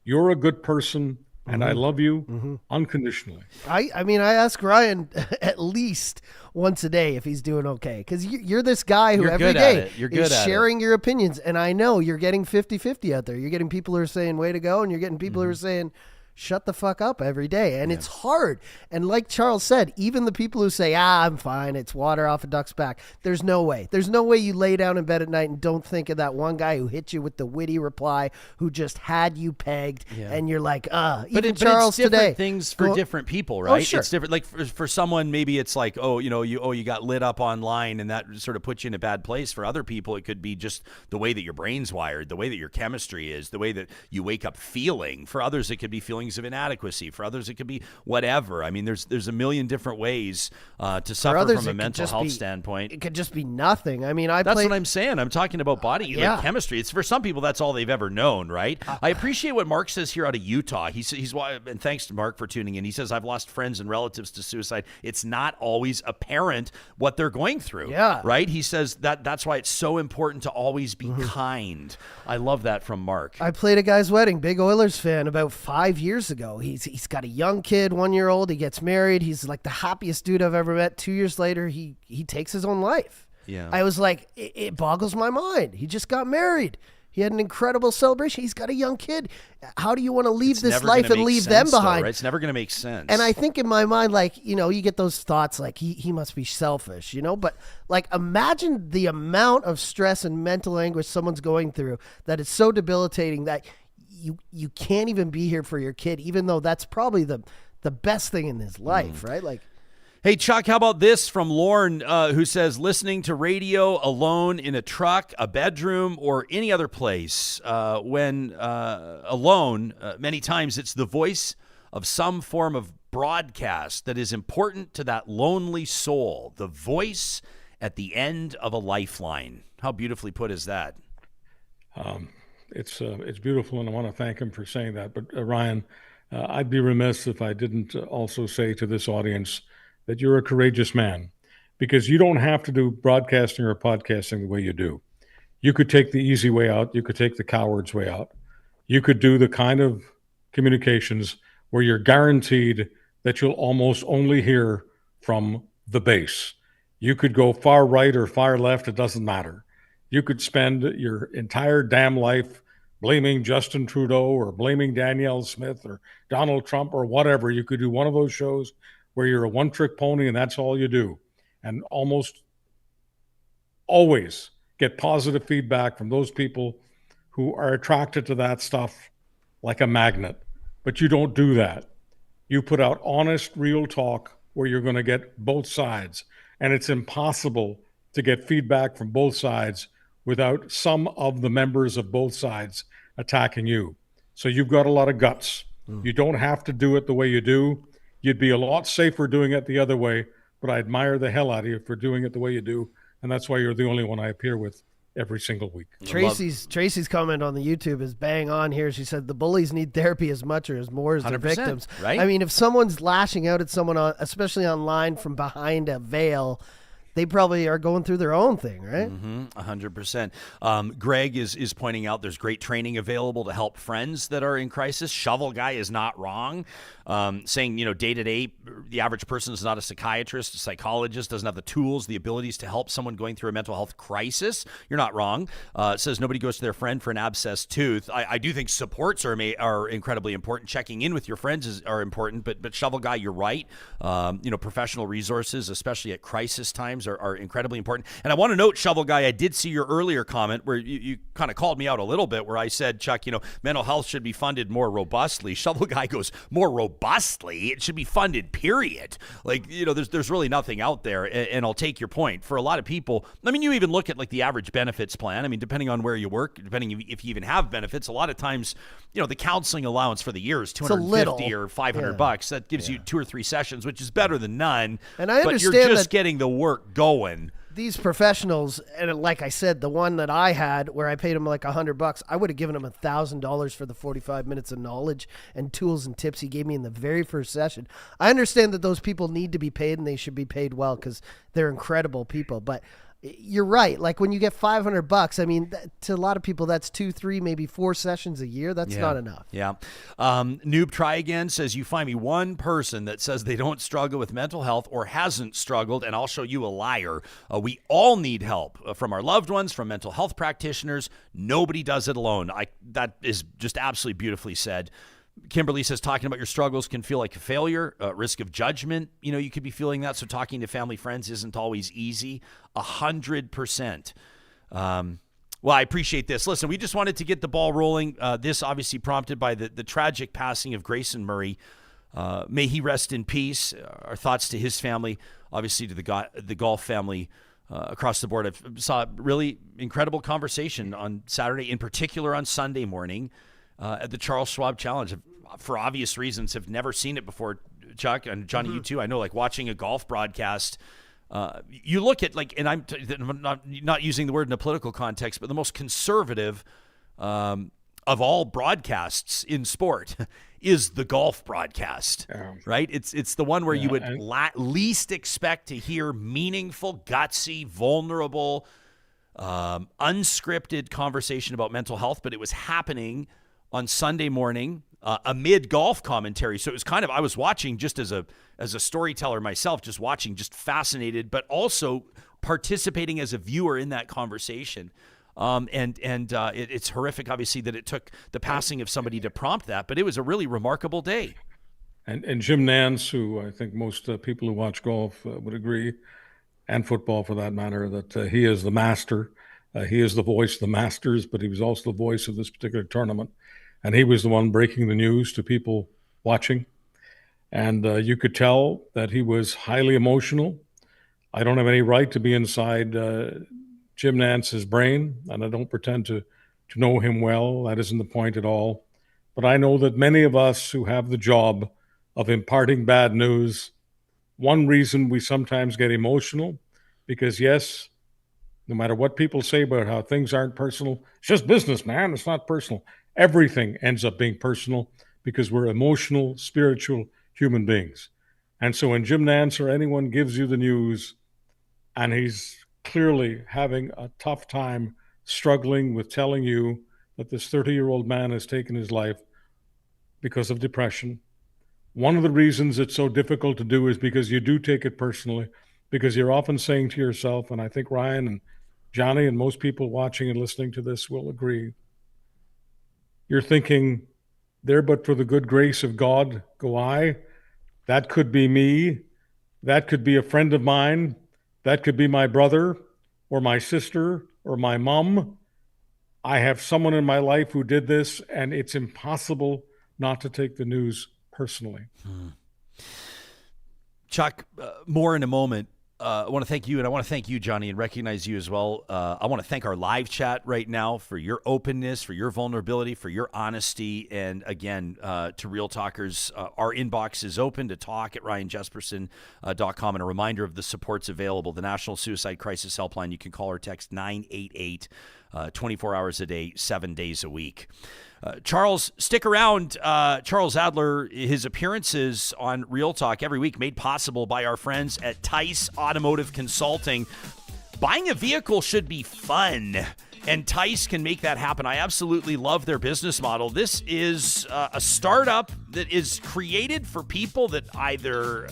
you're a good person and I love you unconditionally. I mean, I ask Ryan at least once a day if he's doing okay, because you're this guy who every day is sharing your opinions. And I know you're getting 50-50 out there. You're getting people who are saying way to go, and you're getting people who are saying shut the fuck up every day. And it's hard. And like Charles said, even the people who say, I'm fine, it's water off a duck's back. There's no way. There's no way you lay down in bed at night and don't think of that one guy who hit you with the witty reply, who just had you pegged, and you're like, even Charles it's different today. things for different people, right? Oh, sure. It's different. Like for someone, maybe it's like, you got lit up online and that sort of puts you in a bad place. For other people, it could be just the way that your brain's wired, the way that your chemistry is, the way that you wake up feeling. For others, it could be feelings of inadequacy. For others, it could be whatever. I mean, there's a million different ways to suffer others, from a mental health standpoint. It could just be nothing. I mean, that's what I'm saying. I'm talking about body like chemistry. It's for some people, that's all they've ever known, right? I appreciate what Mark says here out of Utah. He's and thanks to Mark for tuning in. He says, I've lost friends and relatives to suicide. It's not always apparent what they're going through. Yeah. Right? He says that's why it's so important to always be kind. I love that from Mark. I played a guy's wedding, big Oilers fan, about 5 years ago. He's got a young kid, 1 year old. He gets married. He's like the happiest dude I've ever met. 2 years later, he takes his own life. Yeah. I was like, it boggles my mind. He just got married. He had an incredible celebration. He's got a young kid. How do you want to leave this life and leave them behind? Right? It's never going to make sense. And I think in my mind, like, you get those thoughts like he must be selfish, but like imagine the amount of stress and mental anguish someone's going through that is so debilitating that you can't even be here for your kid, even though that's probably the best thing in his life, right? Like, hey, Chuck, how about this from Lauren, who says, listening to radio alone in a truck, a bedroom, or any other place. When alone, many times it's the voice of some form of broadcast that is important to that lonely soul, the voice at the end of a lifeline. How beautifully put is that? It's beautiful, and I want to thank him for saying that. But Ryan, I'd be remiss if I didn't also say to this audience that you're a courageous man, because you don't have to do broadcasting or podcasting the way you do. You could take the easy way out. You could take the coward's way out. You could do the kind of communications where you're guaranteed that you'll almost only hear from the base. You could go far right or far left. It doesn't matter. You could spend your entire damn life blaming Justin Trudeau or blaming Danielle Smith or Donald Trump or whatever. You could do one of those shows where you're a one-trick pony and that's all you do, and almost always get positive feedback from those people who are attracted to that stuff like a magnet. But you don't do that. You put out honest, real talk where you're going to get both sides, and it's impossible to get feedback from both sides without some of the members of both sides attacking you. So you've got a lot of guts. You don't have to do it the way you do. You'd be a lot safer doing it the other way, but I admire the hell out of you for doing it the way you do, and that's why you're the only one I appear with every single week. Tracy's comment on the YouTube is bang on here. She said the bullies need therapy as much or as more as their victims. Right? I mean, if someone's lashing out at someone, especially online from behind a veil, they probably are going through their own thing, right? 100%. Greg is pointing out there's great training available to help friends that are in crisis. Shovel Guy is not wrong, saying, day to day, the average person is not a psychiatrist, a psychologist, doesn't have the tools, the abilities to help someone going through a mental health crisis. You're not wrong. Says nobody goes to their friend for an abscessed tooth. I do think supports are incredibly important. Checking in with your friends are important, but Shovel Guy, you're right. Professional resources, especially at crisis times, are incredibly important. And I want to note, Shovel Guy, I did see your earlier comment where you kind of called me out a little bit, where I said, Chuck, mental health should be funded more robustly. Shovel Guy goes, more robustly? It should be funded, period. Like, there's really nothing out there. And I'll take your point. For a lot of people, I mean, you even look at like the average benefits plan. I mean, depending on where you work, depending if you even have benefits, a lot of times, the counseling allowance for the year is $250 or $500. That gives you 2 or 3 sessions, which is better than none. And I understand but you're just getting the work going. These professionals, and like I said, the one that I had where I paid him like $100, I would have given him $1,000 for the 45 minutes of knowledge and tools and tips he gave me in the very first session. I understand that those people need to be paid and they should be paid well because they're incredible people. But you're right. Like when you get $500, I mean, to a lot of people, that's 2, 3, maybe 4 sessions a year. That's not enough. Yeah. Noob Try Again says, you find me one person that says they don't struggle with mental health or hasn't struggled, and I'll show you a liar. We all need help from our loved ones, from mental health practitioners. Nobody does it alone. That is just absolutely beautifully said. Kimberly says, talking about your struggles can feel like a failure, risk of judgment. You could be feeling that. So talking to family, friends isn't always easy. 100%. Well, I appreciate this. Listen, we just wanted to get the ball rolling. This obviously prompted by the tragic passing of Grayson Murray. May he rest in peace. Our thoughts to his family, obviously to the golf family across the board. I saw a really incredible conversation on Saturday, in particular on Sunday morning at the Charles Schwab Challenge. For obvious reasons, have never seen it before, Chuck, and Johnny, you too. I know, like watching a golf broadcast, you look at and I'm not using the word in a political context, but the most conservative of all broadcasts in sport is the golf broadcast, right? It's the one where you would least expect to hear meaningful, gutsy, vulnerable, unscripted conversation about mental health, but it was happening on Sunday morning amid golf commentary. So it was I was watching just as a storyteller myself, just watching, just fascinated, but also participating as a viewer in that conversation. It's horrific, obviously, that it took the passing of somebody to prompt that, but it was a really remarkable day. And Jim Nance, who I think most people who watch golf would agree, and football for that matter, that he is the master. He is the voice of the Masters, but he was also the voice of this particular tournament. And he was the one breaking the news to people watching. And you could tell that he was highly emotional. I don't have any right to be inside Jim Nance's brain, and I don't pretend to know him well. That isn't the point at all. But I know that many of us who have the job of imparting bad news, one reason we sometimes get emotional, because yes, no matter what people say about how things aren't personal, it's just business, man. It's not personal. Everything ends up being personal because we're emotional, spiritual human beings. And so when Jim Nance or anyone gives you the news and he's clearly having a tough time struggling with telling you that this 30-year-old man has taken his life because of depression, one of the reasons it's so difficult to do is because you do take it personally, because you're often saying to yourself, and I think Ryan and Johnny and most people watching and listening to this will agree, you're thinking, there but for the good grace of God go I. That could be me. That could be a friend of mine. That could be my brother or my sister or my mom. I have someone in my life who did this, and it's impossible not to take the news personally. Chuck, more in a moment. I want to thank you, and I want to thank you, Johnny, and recognize you as well. I want to thank our live chat right now for your openness, for your vulnerability, for your honesty. And again, to Real Talkers, our inbox is open to talk at ryanjesperson.com. And a reminder of the supports available. The National Suicide Crisis Helpline, you can call or text 988, 24 hours a day, 7 days a week. Charles, stick around. Charles Adler, his appearances on Real Talk every week made possible by our friends at Tice Automotive Consulting. Buying a vehicle should be fun, and Tice can make that happen. I absolutely love their business model. This is a startup that is created for people that either,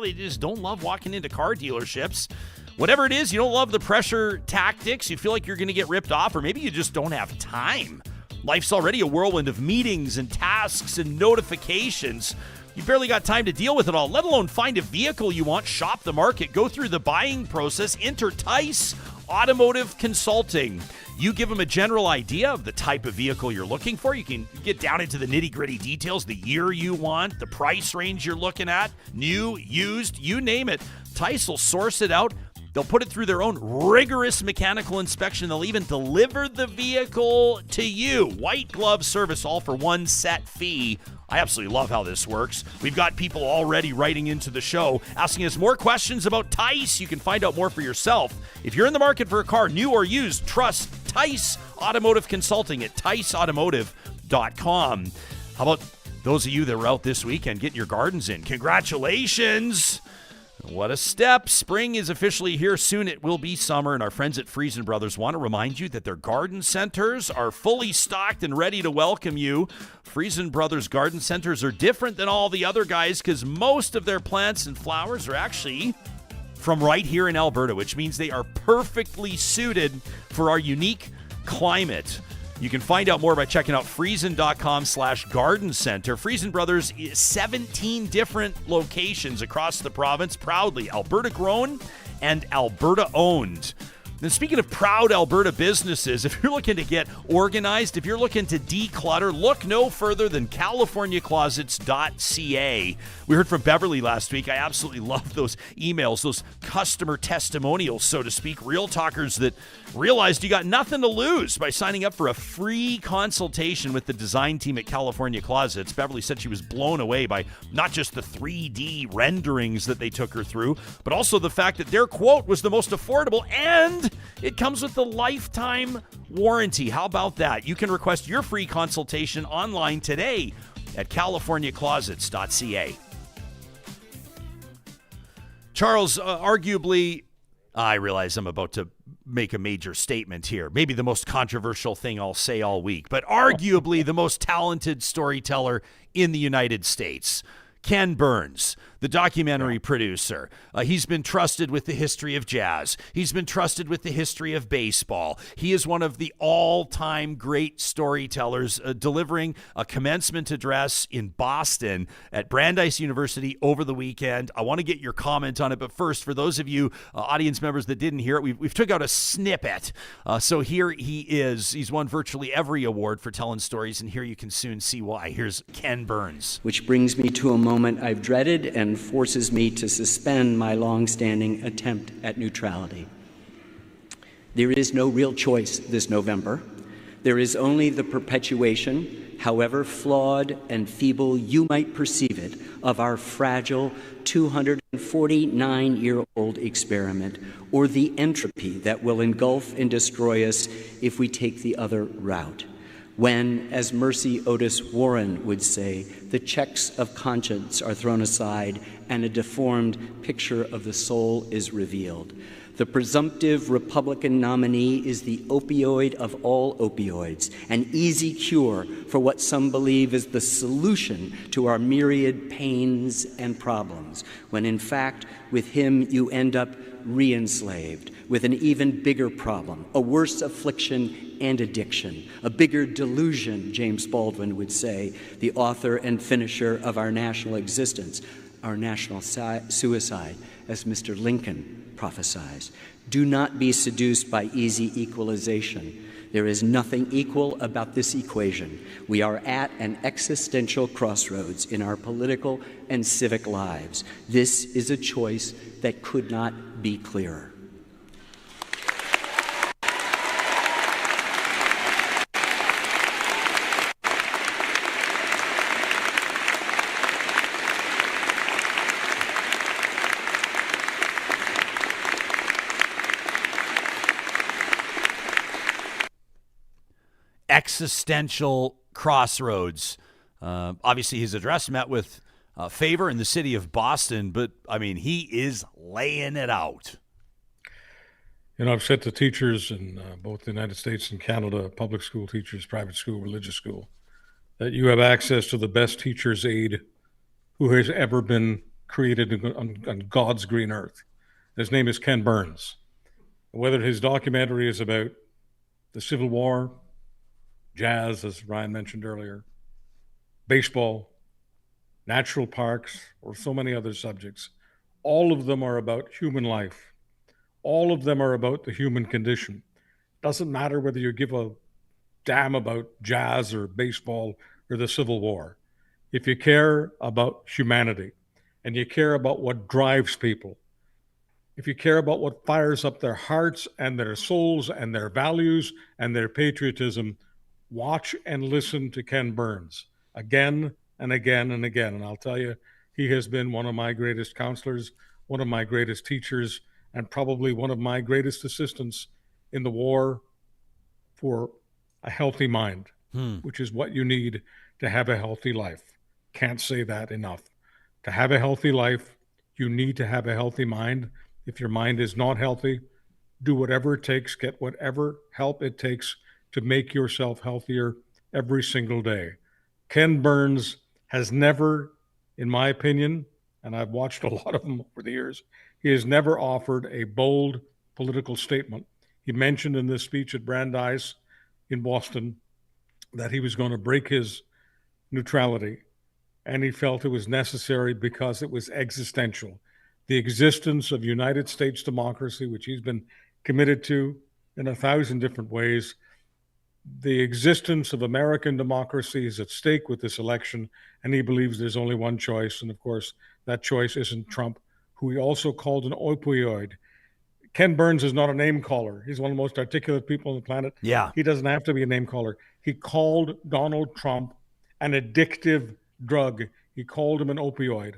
they just don't love walking into car dealerships. Whatever it is, you don't love the pressure tactics, you feel like you're going to get ripped off, or maybe you just don't have time. Life's already a whirlwind of meetings and tasks and notifications. You barely got time to deal with it all, let alone find a vehicle you want, shop the market, go through the buying process. Enter Tice Automotive Consulting. You give them a general idea of the type of vehicle you're looking for. You can get down into the nitty-gritty details, the year you want, the price range you're looking at, new, used, you name it. Tice will source it out. They'll put it through their own rigorous mechanical inspection. They'll even deliver the vehicle to you. White glove service, all for one set fee. I absolutely love how this works. We've got people already writing into the show, asking us more questions about Tice. You can find out more for yourself. If you're in the market for a car, new or used, trust Tice Automotive Consulting at ticeautomotive.com. How about those of you that were out this weekend getting your gardens in? Congratulations! What a step. Spring is officially here. Soon it will be summer, and our friends at Friesen Brothers want to remind you that their garden centers are fully stocked and ready to welcome you. Friesen Brothers garden centers are different than all the other guys because most of their plants and flowers are actually from right here in Alberta, which means they are perfectly suited for our unique climate. You can find out more by checking out Friesen.com/garden center. Friesen Brothers, 17 different locations across the province, proudly Alberta grown and Alberta owned. And speaking of proud Alberta businesses, if you're looking to get organized, if you're looking to declutter, look no further than CaliforniaClosets.ca. We heard from Beverly last week. I absolutely love those emails, those customer testimonials, so to speak, real talkers that realized you got nothing to lose by signing up for a free consultation with the design team at California Closets. Beverly said she was blown away by not just the 3D renderings that they took her through, but also the fact that their quote was the most affordable and it comes with a lifetime warranty. How about that? You can request your free consultation online today at CaliforniaClosets.ca. Charles, arguably, I realize I'm about to make a major statement here. Maybe the most controversial thing I'll say all week, but arguably the most talented storyteller in the United States. Ken Burns, the documentary producer. He's been trusted with the history of jazz. He's been trusted with the history of baseball. He is one of the all-time great storytellers, delivering a commencement address in Boston at Brandeis University over the weekend. I want to get your comment on it, but first, for those of you audience members that didn't hear it, we've took out a snippet. So here he is. He's won virtually every award for telling stories, and here you can soon see why. Here's Ken Burns. Which brings me to a moment I've dreaded and forces me to suspend my long-standing attempt at neutrality. There is no real choice this November. There is only the perpetuation, however flawed and feeble you might perceive it, of our fragile 249-year-old experiment, or the entropy that will engulf and destroy us if we take the other route. When, as Mercy Otis Warren would say, the checks of conscience are thrown aside and a deformed picture of the soul is revealed. The presumptive Republican nominee is the opioid of all opioids, an easy cure for what some believe is the solution to our myriad pains and problems, when in fact, with him you end up re-enslaved with an even bigger problem, a worse affliction and addiction, a bigger delusion, James Baldwin would say, the author and finisher of our national existence, our national suicide, as Mr. Lincoln prophesies. Do not be seduced by easy equalization. There is nothing equal about this equation. We are at an existential crossroads in our political and civic lives. This is a choice that could not be clearer. Existential crossroads. Obviously, his address met with favor in the city of Boston, but, I mean, he is laying it out. You know, I've said to teachers in both the United States and Canada, public school teachers, private school, religious school, that you have access to the best teacher's aide who has ever been created on God's green earth. His name is Ken Burns. Whether his documentary is about the Civil War, jazz, as Ryan mentioned earlier, baseball, natural parks, or so many other subjects, all of them are about human life. All of them are about the human condition. Doesn't matter whether you give a damn about jazz or baseball or the Civil War. If you care about humanity and you care about what drives people, if you care about what fires up their hearts and their souls and their values and their patriotism, watch and listen to Ken Burns again and again and again. And I'll tell you, he has been one of my greatest counselors, one of my greatest teachers, and probably one of my greatest assistants in the war for a healthy mind, which is what you need to have a healthy life. Can't say that enough. To have a healthy life, you need to have a healthy mind. If your mind is not healthy, do whatever it takes, get whatever help it takes to make yourself healthier every single day. Ken Burns has never, in my opinion, and I've watched a lot of them over the years, he has never offered a bold political statement. He mentioned in this speech at Brandeis in Boston that he was going to break his neutrality, and he felt it was necessary because it was existential. The existence of United States democracy, which he's been committed to in 1,000 different ways, the existence of American democracy is at stake with this election, and he believes there's only one choice. And of course, that choice isn't Trump, who he also called an opioid. Ken Burns is not a name caller. He's one of the most articulate people on the planet. Yeah. He doesn't have to be a name caller. He called Donald Trump an addictive drug. He called him an opioid.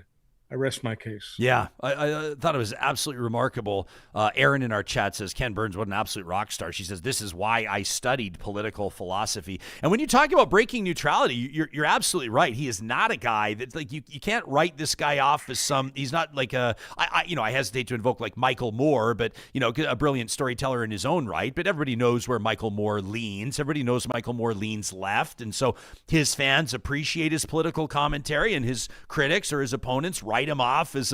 I rest my case. Yeah, I thought it was absolutely remarkable. Erin in our chat says, Ken Burns, what an absolute rock star. She says, this is why I studied political philosophy. And when you talk about breaking neutrality, you're absolutely right. He is not a guy that, like, you can't write this guy off as he's not like I hesitate to invoke like Michael Moore, but, a brilliant storyteller in his own right. But everybody knows where Michael Moore leans. Everybody knows Michael Moore leans left. And so his fans appreciate his political commentary, and his critics or his opponents write him off as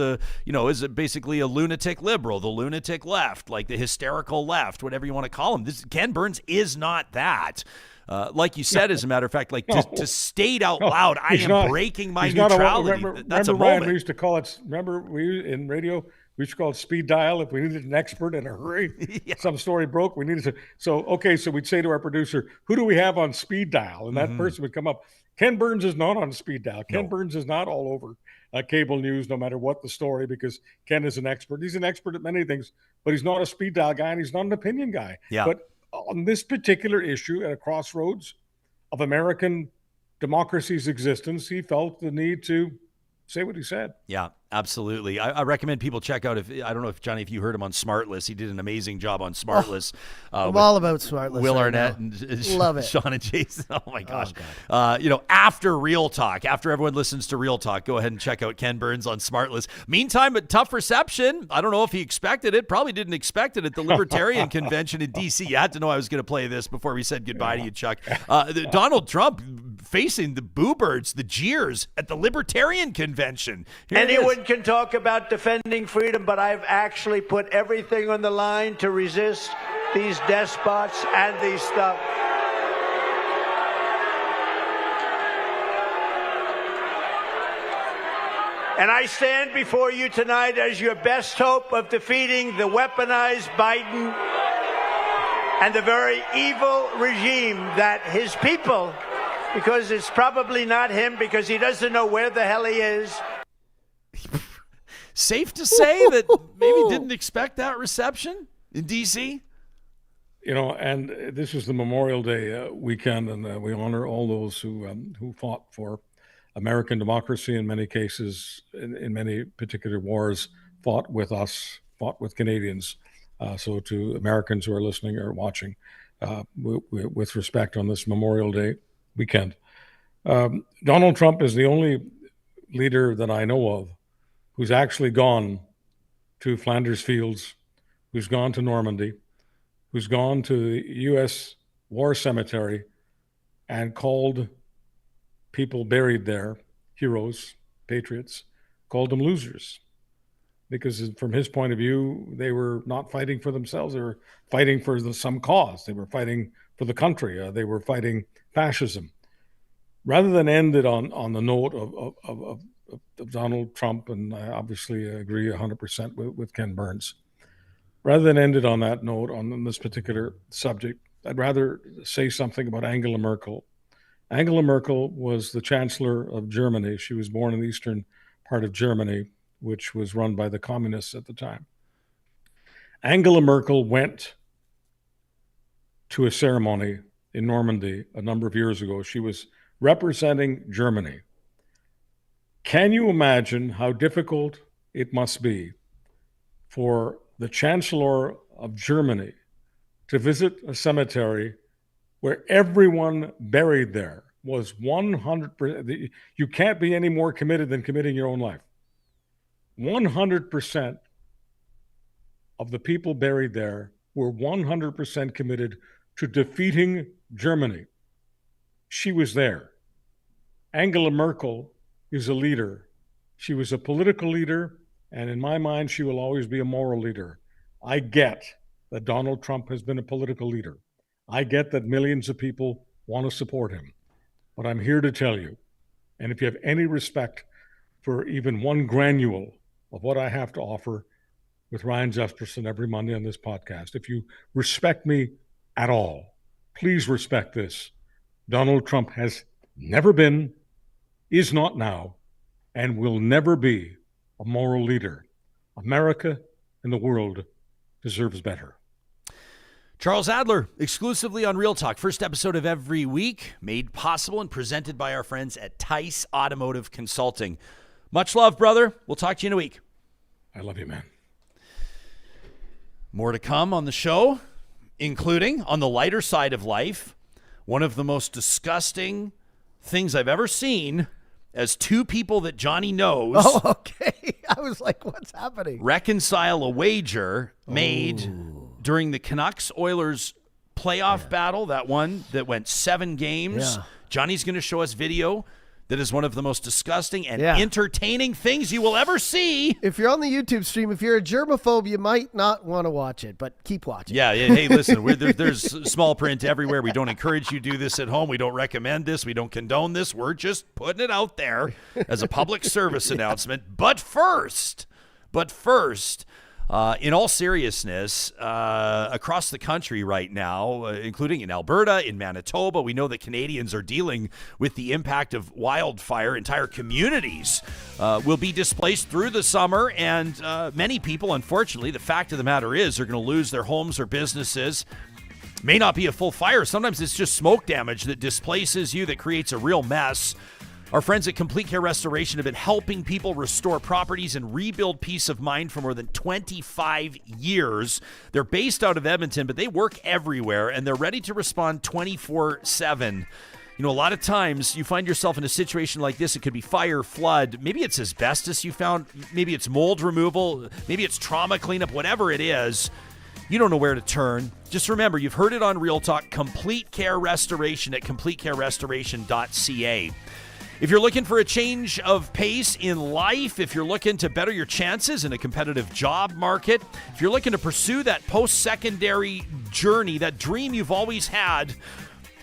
basically a lunatic liberal, the lunatic left, like the hysterical left, whatever you want to call him. Ken Burns is not that. Like you said, as a matter of fact, to state out loud, I am breaking my neutrality. That's a moment. Ryan, we used to call it, in radio, we used to call it speed dial if we needed an expert in a hurry. Yeah. Some story broke, we needed to. So we'd say to our producer, who do we have on speed dial? And that person would come up. Ken Burns is not on speed dial. Ken Burns is not all over cable news, no matter what the story, because Ken is an expert. He's an expert at many things, but he's not a speed dial guy, and he's not an opinion guy. Yeah. But on this particular issue, at a crossroads of American democracy's existence, he felt the need to say what he said. Yeah, absolutely. I recommend people check out, I don't know if, Johnny, if you heard him on Smartless. He did an amazing job on Smartless. I'm all about Smartless. Will right Arnett now. and Love it. Sean and Jason. Oh, my gosh. After Real Talk, after everyone listens to Real Talk, go ahead and check out Ken Burns on Smartless. Meantime, a tough reception. I don't know if he expected it. Probably didn't expect it at the Libertarian Convention in D.C. You had to know I was going to play this before we said goodbye to you, Chuck. Donald Trump facing the boo birds, the jeers at the Libertarian Convention. Anyone can talk about defending freedom, but I've actually put everything on the line to resist these despots and these stuff. And I stand before you tonight as your best hope of defeating the weaponized Biden and the very evil regime that his people, because it's probably not him, because he doesn't know where the hell he is. Safe to say that maybe didn't expect that reception in D.C.? And this is the Memorial Day weekend, and we honor all those who fought for American democracy in many cases, in many particular wars, fought with us, fought with Canadians. So to Americans who are listening or watching, with respect on this Memorial Day weekend. Donald Trump is the only leader that I know of who's actually gone to Flanders Fields, who's gone to Normandy, who's gone to the U.S. War Cemetery and called people buried there, heroes, patriots, called them losers. Because from his point of view, they were not fighting for themselves. They were fighting for some cause. They were fighting for the country. They were fighting fascism. Rather than end it on the note of Donald Trump, and I obviously agree 100% with Ken Burns. Rather than end it on that note, on this particular subject, I'd rather say something about Angela Merkel. Angela Merkel was the Chancellor of Germany. She was born in the eastern part of Germany, which was run by the communists at the time. Angela Merkel went to a ceremony in Normandy a number of years ago. She was representing Germany. Can you imagine how difficult it must be for the Chancellor of Germany to visit a cemetery where everyone buried there was 100%? You can't be any more committed than committing your own life. 100% of the people buried there were 100% committed to defeating Germany. She was there. Angela Merkel is a leader. She was a political leader, and in my mind, she will always be a moral leader. I get that Donald Trump has been a political leader. I get that millions of people want to support him. But I'm here to tell you, and if you have any respect for even one granule of what I have to offer with Ryan Jesperson every Monday on this podcast, if you respect me at all, please respect this. Donald Trump has never been, is not now, and will never be a moral leader. America and the world deserves better. Charles Adler, exclusively on Real Talk. First episode of every week, made possible and presented by our friends at Tice Automotive Consulting. Much love, brother. We'll talk to you in a week. I love you, man. More to come on the show, including on the lighter side of life, one of the most disgusting things I've ever seen as two people that Johnny knows. Oh, okay. I was like, what's happening? Reconcile a wager made during the Canucks-Oilers playoff battle, that one that went 7 games. Yeah. Johnny's going to show us video that is one of the most disgusting and entertaining things you will ever see. If you're on the YouTube stream, if you're a germaphobe, you might not want to watch it, but keep watching. Yeah. Hey, listen, there's small print everywhere. We don't encourage you to do this at home. We don't recommend this. We don't condone this. We're just putting it out there as a public service announcement. But first, in all seriousness, across the country right now, including in Alberta, in Manitoba, we know that Canadians are dealing with the impact of wildfire. Entire communities will be displaced through the summer, and many people, unfortunately, the fact of the matter is, are going to lose their homes or businesses. May not be a full fire. Sometimes it's just smoke damage that displaces you, that creates a real mess. Our friends at Complete Care Restoration have been helping people restore properties and rebuild peace of mind for more than 25 years. They're based out of Edmonton, but they work everywhere, and they're ready to respond 24/7. You know, a lot of times you find yourself in a situation like this. It could be fire, flood. Maybe it's asbestos you found. Maybe it's mold removal. Maybe it's trauma cleanup. Whatever it is, you don't know where to turn. Just remember, you've heard it on Real Talk, Complete Care Restoration at CompleteCareRestoration.ca. If you're looking for a change of pace in life, if you're looking to better your chances in a competitive job market, if you're looking to pursue that post-secondary journey, that dream you've always had,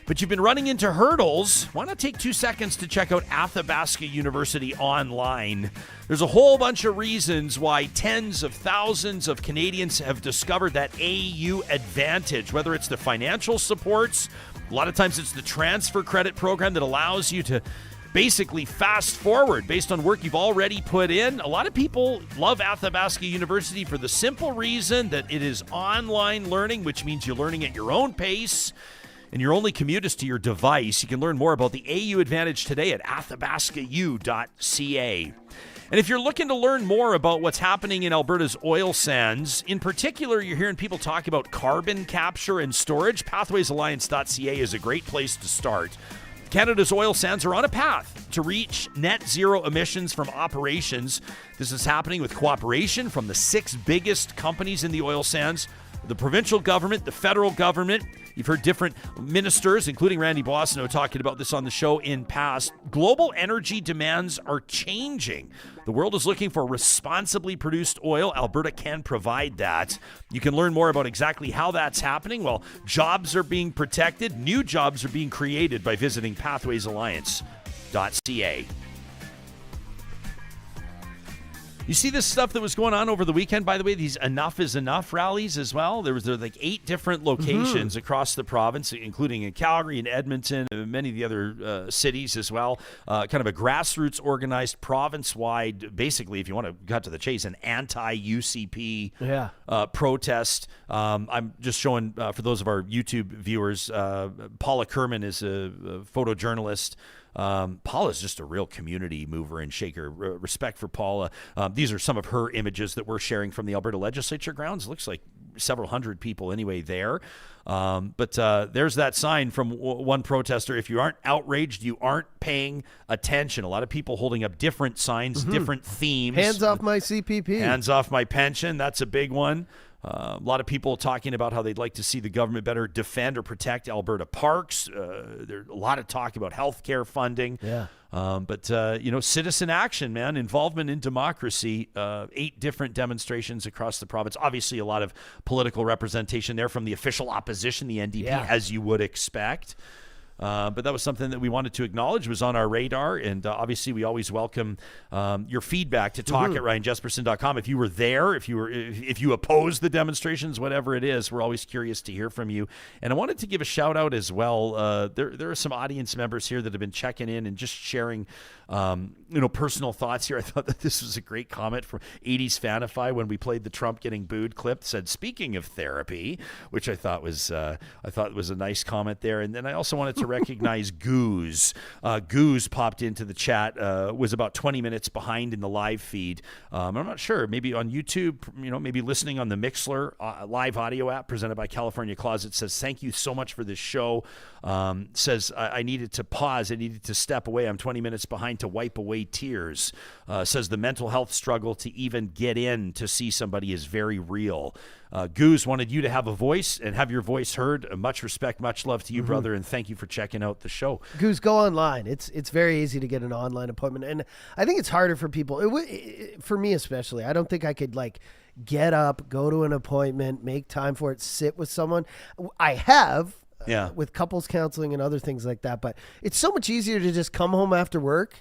but you've been running into hurdles, why not take 2 seconds to check out Athabasca University online? There's a whole bunch of reasons why tens of thousands of Canadians have discovered that AU advantage, whether it's the financial supports, a lot of times it's the transfer credit program that allows you to basically fast forward based on work you've already put in. A lot of people love Athabasca University for the simple reason that it is online learning, which means you're learning at your own pace, and your only commute is to your device. You can learn more about the AU Advantage today at athabascau.ca. And if you're looking to learn more about what's happening in Alberta's oil sands, in particular, you're hearing people talk about carbon capture and storage, pathwaysalliance.ca is a great place to start. Canada's oil sands are on a path to reach net zero emissions from operations. This is happening with cooperation from the 6 biggest companies in the oil sands, the provincial government, the federal government. You've heard different ministers, including Randy Boissonneau, talking about this on the show in past. Global energy demands are changing. The world is looking for responsibly produced oil. Alberta can provide that. You can learn more about exactly how that's happening. Well, jobs are being protected. New jobs are being created by visiting pathwaysalliance.ca. You see this stuff that was going on over the weekend, by the way, these Enough is Enough rallies as well. There were like 8 different locations across the province, including in Calgary and Edmonton, and many of the other cities as well. Kind of a grassroots organized province-wide, basically, if you want to cut to the chase, an anti-UCP protest. I'm just showing, for those of our YouTube viewers, Paula Kerman is a photojournalist. Paula's just a real community mover and shaker. Respect for Paula. These are some of her images that we're sharing from the Alberta Legislature grounds. Looks like several hundred people anyway there. But there's that sign from one protester. If you aren't outraged, you aren't paying attention. A lot of people holding up different signs, different themes. Hands off my CPP. Hands off my pension. That's a big one. A lot of people talking about how they'd like to see the government better defend or protect Alberta parks. There's a lot of talk about healthcare funding. But citizen action, man, involvement in democracy, 8 different demonstrations across the province. Obviously, a lot of political representation there from the official opposition, the NDP, as you would expect. but that was something that we wanted to acknowledge, was on our radar. And obviously, we always welcome your feedback to talk at ryanjesperson.com. If you were there, if you opposed the demonstrations, whatever it is, we're always curious to hear from you. And I wanted to give a shout out as well. There are some audience members here that have been checking in and just sharing personal thoughts here. I thought that this was a great comment from 80s Fanify when we played the Trump getting booed clip. Said, speaking of therapy, which I thought was a nice comment there. And then I also wanted to recognize Goose. Goose popped into the chat, was about 20 minutes behind in the live feed. I'm not sure, maybe on YouTube, maybe listening on the Mixler live audio app presented by California Closet. Says, thank you so much for this show. Says, I needed to pause. I needed to step away. I'm 20 minutes behind to wipe away tears. Says the mental health struggle to even get in to see somebody is very real. Goose wanted you to have a voice and have your voice heard. Much respect, much love to you, brother, and thank you for checking out the show. Goose, go online. It's very easy to get an online appointment, and I think it's harder for people. For me especially, I don't think I could get up, go to an appointment, make time for it, sit with someone. I have. With couples counseling and other things like that. But it's so much easier to just come home after work,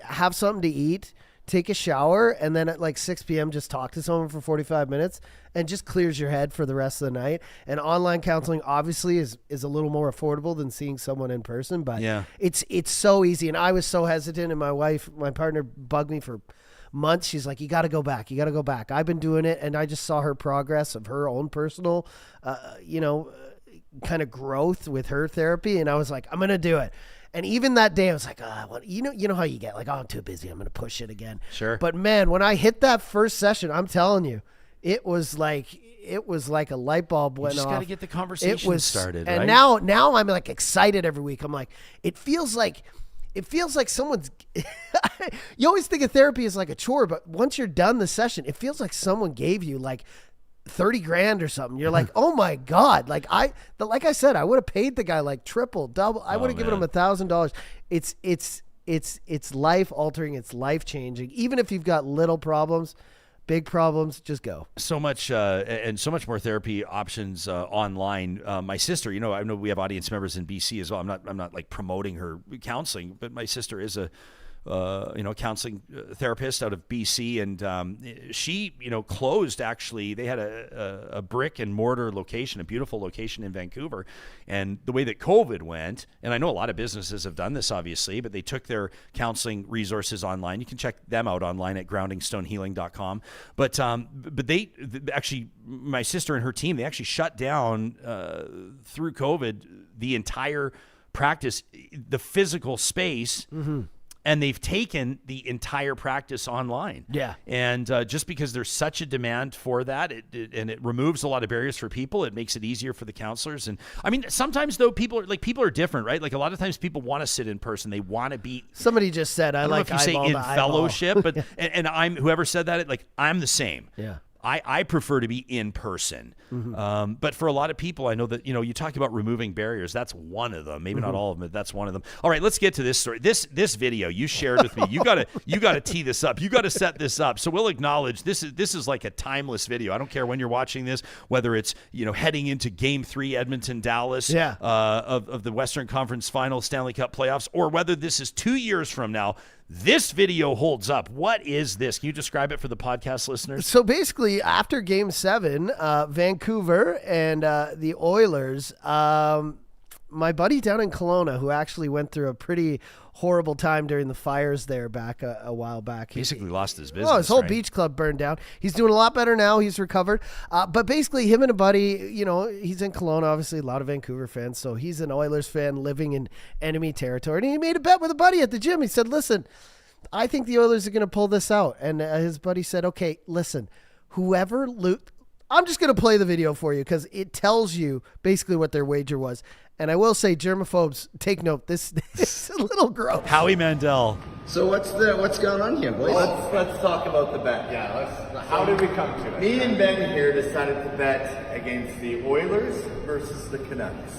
have something to eat, take a shower, and then at 6 p.m. just talk to someone for 45 minutes and just clears your head for the rest of the night. And online counseling obviously is a little more affordable than seeing someone in person, but it's so easy. And I was so hesitant, and my partner bugged me for months. She's like, you got to go back. You got to go back. I've been doing it, and I just saw her progress of her own personal, kind of growth with her therapy, and I was like, I'm gonna do it. And even that day I was like, you know how you get I'm too busy, I'm gonna push it again. Sure. But man, when I hit that first session, I'm telling you, it was like a light bulb went off. You just got to get the conversation started, and right? now I'm excited every week. I'm like, it feels like someone's you always think of therapy as a chore, but once you're done the session, it feels like someone gave you $30,000 or something. You're like, oh my God. Like I said, I would have paid the guy triple, double. I would have given him $1,000. It's life altering. It's life changing. Even if you've got little problems, big problems, just go. So much and so much more therapy options online. My sister, I know we have audience members in BC as well. I'm not promoting her counseling, but my sister is a counseling therapist out of BC, and she, closed. Actually, they had a brick and mortar location, a beautiful location in Vancouver, and the way that COVID went, and I know a lot of businesses have done this, obviously, but they took their counseling resources online. You can check them out online at groundingstonehealing.com. But they actually, my sister and her team, they actually shut down through COVID the entire practice, the physical space. And they've taken the entire practice online. Yeah. And just because there's such a demand for that, it removes a lot of barriers for people. It makes it easier for the counselors. And I mean, sometimes though, people are different, right? A lot of times people want to sit in person. They want to be. Somebody just said, I don't know if you say in fellowship, but and I'm whoever said that. I'm the same. Yeah. I prefer to be in person. But for a lot of people, I know that, you talk about removing barriers. That's one of them. Maybe not all of them, but that's one of them. All right, let's get to this story. This video you shared with me, you gotta tee this up. You gotta set this up. So we'll acknowledge this is like a timeless video. I don't care when you're watching this, whether it's, heading into Game 3, Edmonton, Dallas, of the Western Conference Final Stanley Cup playoffs, or whether this is 2 years from now. This video holds up. What is this? Can you describe it for the podcast listeners? So basically, after Game 7, Vancouver and the Oilers, my buddy down in Kelowna, who actually went through a pretty horrible time during the fires there back a while back. Basically lost his business. His whole beach club burned down. He's doing a lot better now. He's recovered. But basically, him and a buddy, he's in Kelowna, obviously a lot of Vancouver fans. So he's an Oilers fan living in enemy territory. And he made a bet with a buddy at the gym. He said, listen, I think the Oilers are going to pull this out. And his buddy said, okay, listen, whoever I'm just going to play the video for you because it tells you basically what their wager was. And I will say, germaphobes, take note. This is a little gross. Howie Mandel. So what's going on here, boys? Let's talk about the bet. Yeah, how did we come to it? Me and Ben here decided to bet against the Oilers versus the Canucks.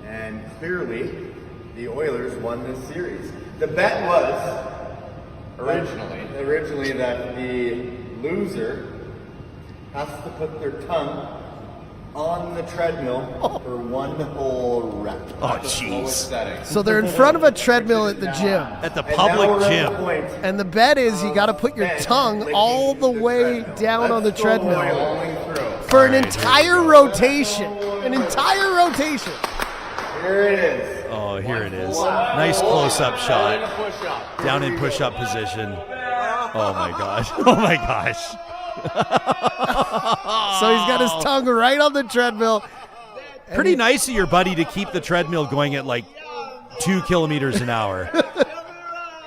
And clearly, the Oilers won this series. The bet was originally that the loser has to put their tongue on the treadmill for one whole rep. Oh, jeez. So they're in front of a treadmill at the gym. At the public gym. And the bet is you got to put your tongue all the way down on the treadmill for an entire rotation. An entire rotation. Here it is. Oh, here it is. Nice close-up shot. Down in push-up position. Oh, my gosh. Oh, my gosh. So he's got his tongue right on the treadmill. Pretty nice of your buddy to keep the treadmill going at like 2 kilometers an hour.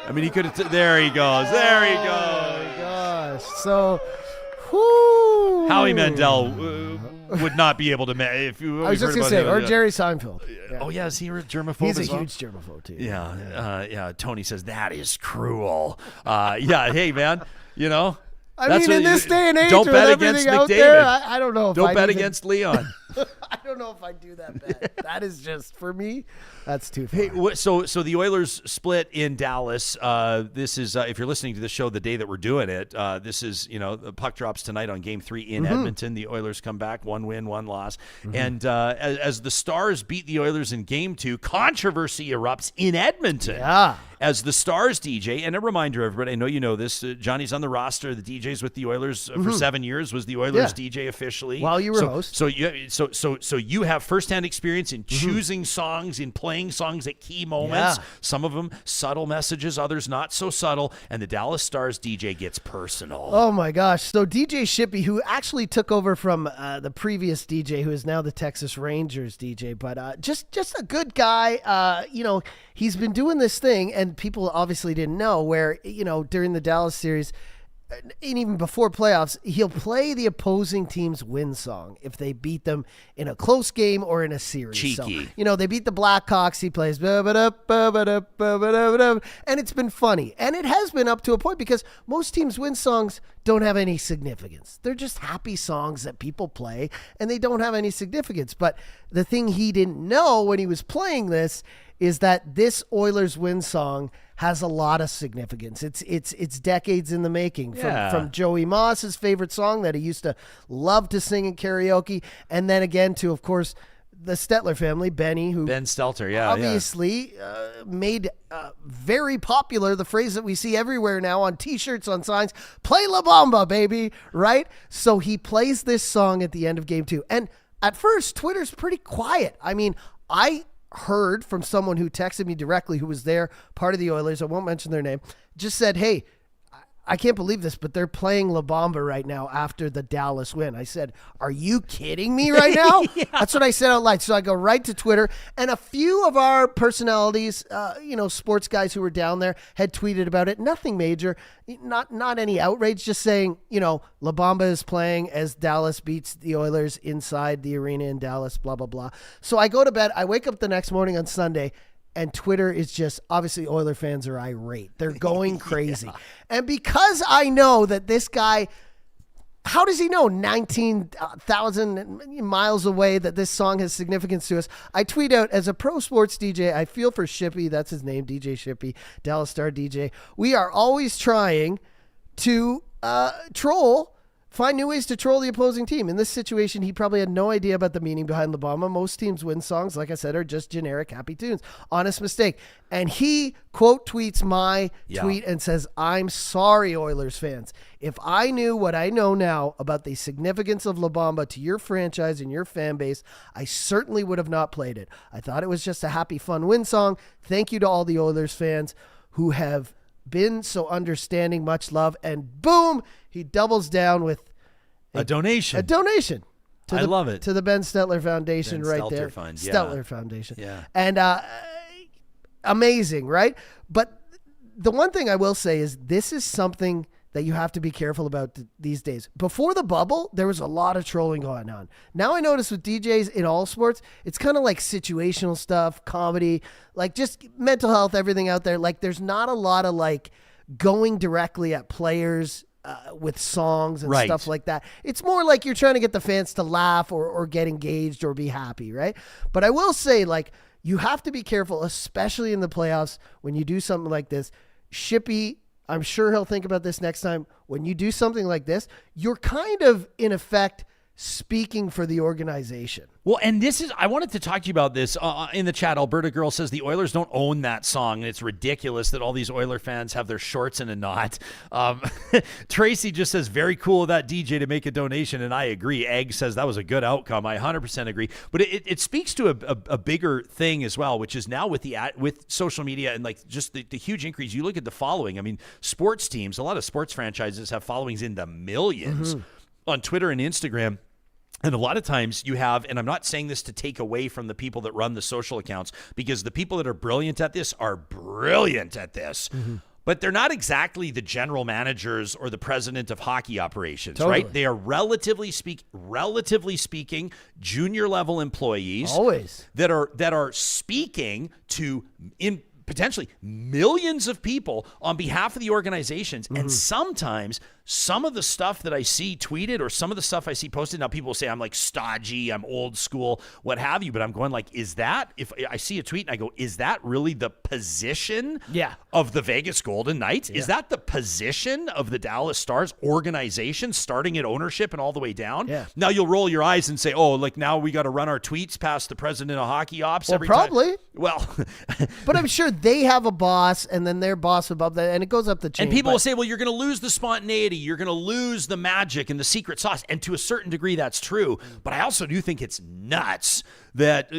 I mean, he could have. There he goes. There he goes. Oh my gosh. So, whoo. Howie Mandel would not be able to. If you, I was just gonna say, or Jerry Seinfeld. Yeah. Oh yeah, is he a germaphobe? He's a as well? huge germaphobe too. Yeah. Tony says that is cruel. Yeah. Hey, man. You know. I mean, in this day and age, don't with bet everything against out McDavid. there, I don't know if don't I'd bet even, against Leon. I don't know if I do that bet. That is just for me. That's too far. Hey, so the Oilers split in Dallas. This is if you're listening to the show the day that we're doing it. This is the puck drops tonight on Game 3 in Edmonton. The Oilers come back, 1 win, 1 loss, and as the Stars beat the Oilers in Game 2, controversy erupts in Edmonton. Yeah. As the Stars DJ, and a reminder, everybody, I know you know this. Johnny's on the roster. The DJ's with the Oilers for 7 years. Was the Oilers DJ officially while you were host? So you have firsthand experience in choosing songs, in playing songs at key moments. Yeah. Some of them subtle messages, others not so subtle. And the Dallas Stars DJ gets personal. Oh my gosh! So DJ Shippey, who actually took over from the previous DJ, who is now the Texas Rangers DJ, but just a good guy. He's been doing this thing, and people obviously didn't know where during the Dallas series. And even before playoffs, he'll play the opposing team's win song if they beat them in a close game or in a series. Cheeky. So, they beat the Blackhawks. He plays, and it's been funny. And it has been up to a point because most teams' win songs don't have any significance. They're just happy songs that people play, and they don't have any significance. But the thing he didn't know when he was playing this is that this Oilers win song has a lot of significance. It's decades in the making. From Joey Moss's favorite song that he used to love to sing in karaoke, and then again to, of course, the Stetler family, Ben Stelter, obviously made very popular the phrase that we see everywhere now on T-shirts, on signs, "Play La Bamba, baby," right? So he plays this song at the end of Game 2. And at first, Twitter's pretty quiet. I mean, I heard from someone who texted me directly, who was there, part of the Oilers, I won't mention their name, just said, "Hey, I can't believe this, but they're playing La Bamba right now after the Dallas win." I said, "Are you kidding me right now?" That's what I said out loud. So I go right to Twitter, and a few of our personalities, sports guys who were down there had tweeted about it. Nothing major, not any outrage, just saying, La Bamba is playing as Dallas beats the Oilers inside the arena in Dallas, blah, blah, blah. So I go to bed. I wake up the next morning on Sunday, and Twitter is just, obviously Oiler fans are irate. They're going crazy. And because I know that this guy, how does he know 19,000 miles away that this song has significance to us? I tweet out, as a pro sports DJ, I feel for Shippey, that's his name, DJ Shippey, Dallas Star DJ. We are always trying to find new ways to troll the opposing team. In this situation, he probably had no idea about the meaning behind La Bamba. Most teams' win songs, like I said, are just generic happy tunes. Honest mistake. And he quote tweets my tweet and says, "I'm sorry, Oilers fans. If I knew what I know now about the significance of La Bamba to your franchise and your fan base, I certainly would have not played it. I thought it was just a happy, fun win song. Thank you to all the Oilers fans who have been so understanding. Much love." And boom, he doubles down with a donation. I love it. To the Ben Stetler Foundation Ben right Stelter there. Fund, Stetler Foundation. Yeah. And amazing, right? But the one thing I will say is this is something that you have to be careful about these days. Before the bubble, there was a lot of trolling going on. Now I notice with DJs in all sports, it's kind of like situational stuff, comedy, like just mental health, everything out there. Like there's not a lot of like going directly at players with songs and stuff like that. It's more like you're trying to get the fans to laugh or get engaged or be happy, right? But I will say, like, you have to be careful, especially in the playoffs, when you do something like this. Shippey, I'm sure he'll think about this next time. When you do something like this, you're kind of, in effect, speaking for the organization. Well, and I wanted to talk to you about this in the chat. Alberta Girl says the Oilers don't own that song, and it's ridiculous that all these Oiler fans have their shorts in a knot. Tracy just says, very cool of that DJ to make a donation, and I agree. Egg says that was a good outcome. I 100% agree. But it speaks to a bigger thing as well, which is now with social media and like just the huge increase. You look at the following. I mean, sports teams, a lot of sports franchises have followings in the millions on Twitter and Instagram. And a lot of times you have, and I'm not saying this to take away from the people that run the social accounts, because the people that are brilliant at this are brilliant at this, but they're not exactly the general managers or the president of hockey operations, right? They are relatively speaking, junior level employees that are speaking to potentially millions of people on behalf of the organizations. And sometimes some of the stuff that I see tweeted or some of the stuff I see posted, now people will say I'm like stodgy, I'm old school, what have you, but I'm going like, is that, if I see a tweet and I go, is that really the position of the Vegas Golden Knights? Is that the position of the Dallas Stars organization, starting at ownership and all the way down? Now you'll roll your eyes and say, oh, like now we got to run our tweets past the president of hockey ops every probably. time. Well, but I'm sure they have a boss and then their boss above that, and it goes up the chain. And people will say, well, you're going to lose the spontaneity. You're going to lose the magic and the secret sauce. And to a certain degree, that's true. But I also do think it's nuts that,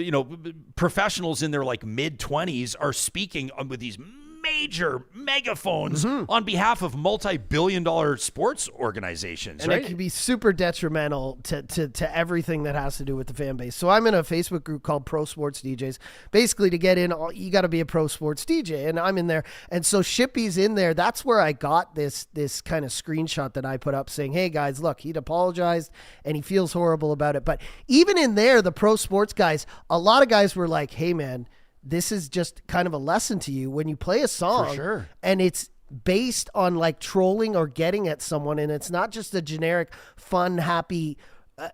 professionals in their like mid-20s are speaking with these major megaphones on behalf of multi-billion-dollar sports organizations, and right? it can be super detrimental to everything that has to do with the fan base. So I'm in a Facebook group called Pro Sports DJs. Basically, to get in, you got to be a pro sports DJ, and I'm in there. And so Shippy's in there. That's where I got this kind of screenshot that I put up saying, hey, guys, look, he'd apologized, and he feels horrible about it. But even in there, the pro sports guys, a lot of guys were like, hey, man, this is just kind of a lesson to you when you play a song and it's based on like trolling or getting at someone. And it's not just a generic, fun, happy,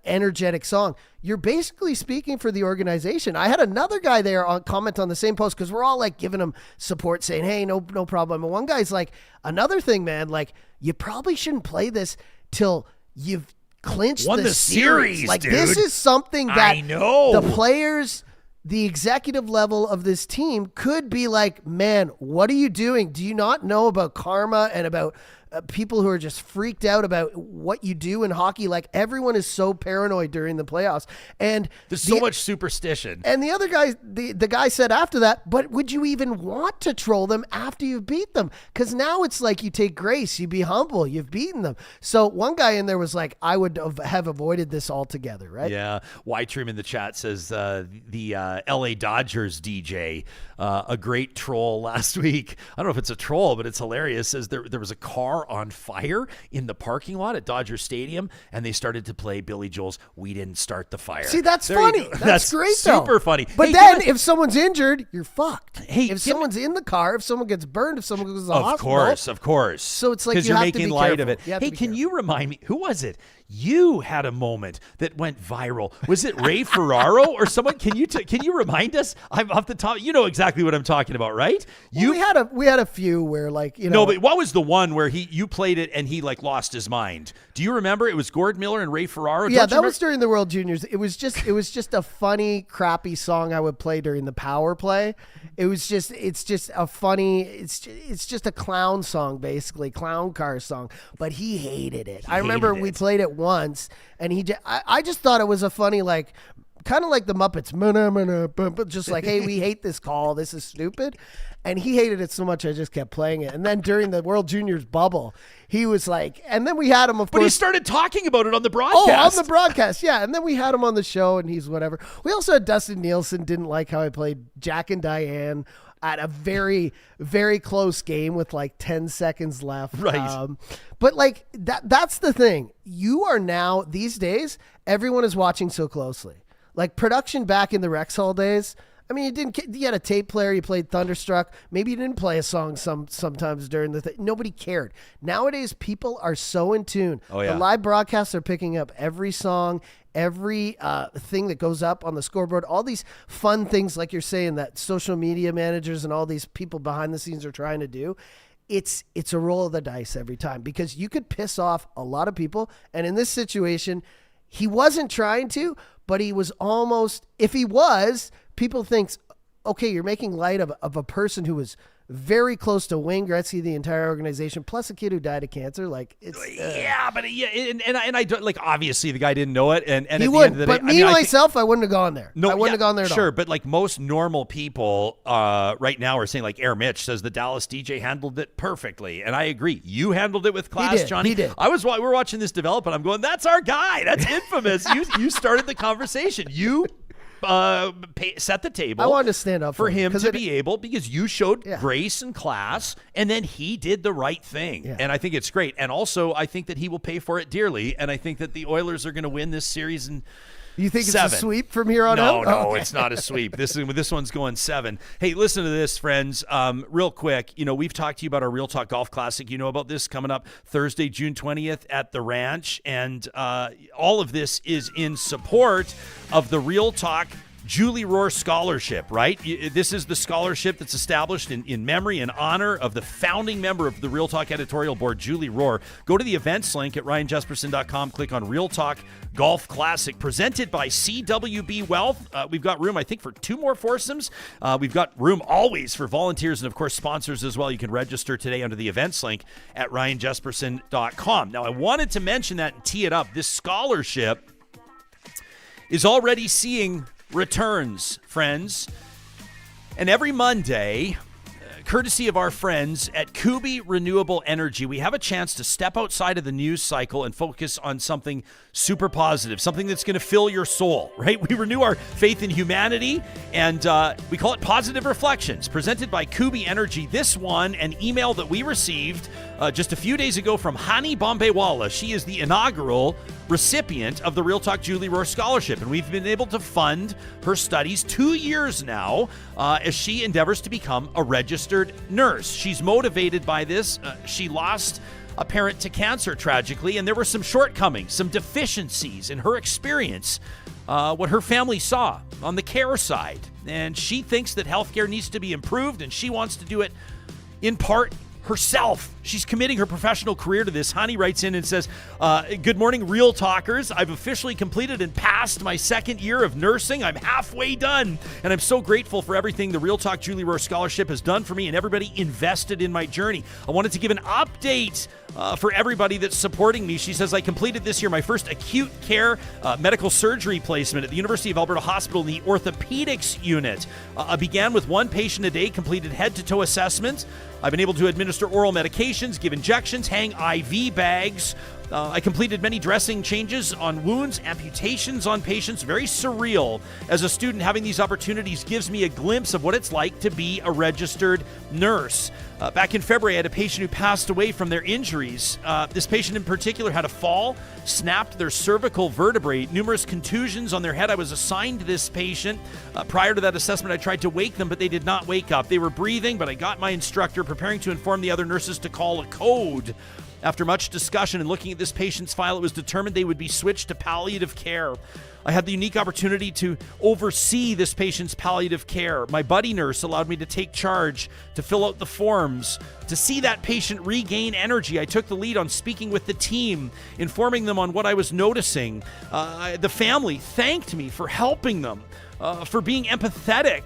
energetic song. You're basically speaking for the organization. I had another guy there comment on the same post, because we're all like giving him support saying, hey, no problem. And one guy's like, another thing, man, like you probably shouldn't play this till you've clinched the series. Like dude. This is something that I know the players, the executive level of this team could be like, man, what are you doing? Do you not know about karma and about people who are just freaked out about what you do in hockey? Like everyone is so paranoid during the playoffs, and there's so much superstition. And the other guy, the guy said after that, but would you even want to troll them after you've beat them? Because now it's like you take grace, you be humble, you've beaten them. So one guy in there was like, I would have avoided this altogether, right? Yeah. Whitrim in the chat says the LA Dodgers DJ, a great troll last week. I don't know if it's a troll, but it's hilarious. Says there was a car on fire in the parking lot at Dodger Stadium, and they started to play Billy Joel's "We Didn't Start the Fire." See, that's funny. That's great, super funny. But hey, then if someone's injured, you're fucked. Hey, if someone's in the car, if someone gets burned, if someone goes to the hospital. Of course. So it's like because you you're have making to be light careful. of it. Hey, can you remind me, who was it? You had a moment that went viral. Was it Ray Ferraro or someone? Can you remind us? I'm off the top. You know exactly what I'm talking about, right? We had a few where like, No, but what was the one where you played it and he like lost his mind? Do you remember? It was Gord Miller and Ray Ferraro. Yeah, that was during the World Juniors. It was just a funny, crappy song I would play during the power play. It's just a clown song, basically, clown car song. But he hated it. I remember we played it once, and I just thought it was a funny, like, kind of like the Muppets, but just like, hey, we hate this call. This is stupid. And he hated it so much, I just kept playing it. And then during the World Juniors bubble, he was like, and then we had him, of course. But he started talking about it on the broadcast. Oh, on the broadcast, yeah. And then we had him on the show, and he's whatever. We also had Dustin Nielsen, didn't like how I played Jack and Diane at a very, very close game with like 10 seconds left. Right. But like, that's the thing. You are now, these days, everyone is watching so closely. Like production back in the Rexall days, I mean, you had a tape player, you played Thunderstruck. Maybe you didn't play a song sometimes during the thing. Nobody cared. Nowadays, people are so in tune. Oh, yeah. The live broadcasts are picking up every song, every thing that goes up on the scoreboard, all these fun things, like you're saying, that social media managers and all these people behind the scenes are trying to do. It's a roll of the dice every time, because you could piss off a lot of people. And in this situation, he wasn't trying to, but he was almost, if he was, people think, okay, you're making light of a person who was very close to Wayne Gretzky, the entire organization, plus a kid who died of cancer. Like, it's and I don't, like, obviously the guy didn't know it, and he at would. the end of the But day, me I myself, I wouldn't have gone there. No, I wouldn't have gone there at all. Sure, but like most normal people right now are saying, like Air Mitch says, the Dallas DJ handled it perfectly, and I agree. You handled it with class, Johnny. He did. We were watching this develop, and I'm going, that's our guy. That's infamous. You started the conversation. You set the table. I wanted to stand up for him to be able, because you showed grace and class, and then he did the right thing. Yeah. And I think it's great. And also, I think that he will pay for it dearly. And I think that the Oilers are going to win this series in You think 7. It's a sweep from here on out? No, Okay. it's not a sweep. This one's going 7. Hey, listen to this, friends. Real quick, we've talked to you about our Real Talk Golf Classic. You know about this coming up Thursday, June 20th at the Ranch. And all of this is in support of the Real Talk Julie Rohr Scholarship, right? This is the scholarship that's established in memory and honor of the founding member of the Real Talk editorial board, Julie Rohr. Go to the events link at ryanjesperson.com, click on Real Talk Golf Classic, presented by CWB Wealth. We've got room, I think, for 2 more foursomes. We've got room always for volunteers and, of course, sponsors as well. You can register today under the events link at ryanjesperson.com. Now, I wanted to mention that and tee it up. This scholarship is already seeing returns, friends. And every Monday, courtesy of our friends at Kuby Renewable Energy, we have a chance to step outside of the news cycle and focus on something super positive, something that's going to fill your soul, right? We renew our faith in humanity, and we call it Positive Reflections, presented by Kuby Energy. This one, an email that we received just a few days ago from Hana Bombaywala. She is the inaugural recipient of the Real Talk Julie Rohr Scholarship, and we've been able to fund her studies 2 years now as she endeavors to become a registered nurse. She's motivated by this. She lost a parent to cancer, tragically, and there were some shortcomings, some deficiencies in her experience, what her family saw on the care side. And she thinks that healthcare needs to be improved, and she wants to do it in part herself. She's committing her professional career to this. Hani writes in and says, good morning, Real Talkers. I've officially completed and passed my 2nd year of nursing. I'm halfway done, and I'm so grateful for everything the Real Talk Julie Rohr Scholarship has done for me and everybody invested in my journey. I wanted to give an update for everybody that's supporting me. She says, I completed this year my first acute care medical surgery placement at the University of Alberta Hospital in the orthopedics unit. I began with 1 patient a day, completed head-to-toe assessments. I've been able to administer oral medications, give injections, hang IV bags. I completed many dressing changes on wounds, amputations on patients. Very surreal. As a student, having these opportunities gives me a glimpse of what it's like to be a registered nurse. Back in February, I had a patient who passed away from their injuries. This patient in particular had a fall, snapped their cervical vertebrae, numerous contusions on their head. I was assigned to this patient. Prior to that assessment, I tried to wake them, but they did not wake up. They were breathing, but I got my instructor preparing to inform the other nurses to call a code. After much discussion and looking at this patient's file, it was determined they would be switched to palliative care. I had the unique opportunity to oversee this patient's palliative care. My buddy nurse allowed me to take charge, to fill out the forms, to see that patient regain energy. I took the lead on speaking with the team, informing them on what I was noticing. The family thanked me for helping them, for being empathetic.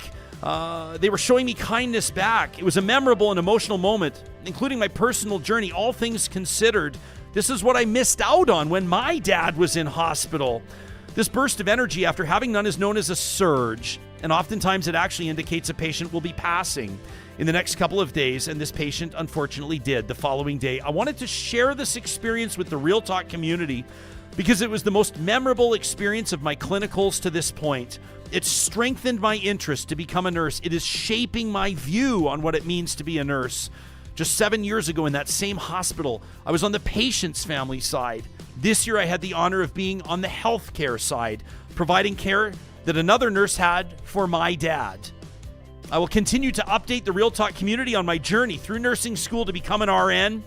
They were showing me kindness back. It was a memorable and emotional moment, including my personal journey. All things considered, this is what I missed out on when my dad was in hospital. This burst of energy after having none is known as a surge, and oftentimes it actually indicates a patient will be passing in the next couple of days, and this patient unfortunately did the following day. I wanted to share this experience with the Real Talk community because it was the most memorable experience of my clinicals to this point. It strengthened my interest to become a nurse. It is shaping my view on what it means to be a nurse. Just 7 years ago in that same hospital, I was on the patient's family side. This year I had the honor of being on the healthcare side, providing care that another nurse had for my dad. I will continue to update the Real Talk community on my journey through nursing school to become an RN.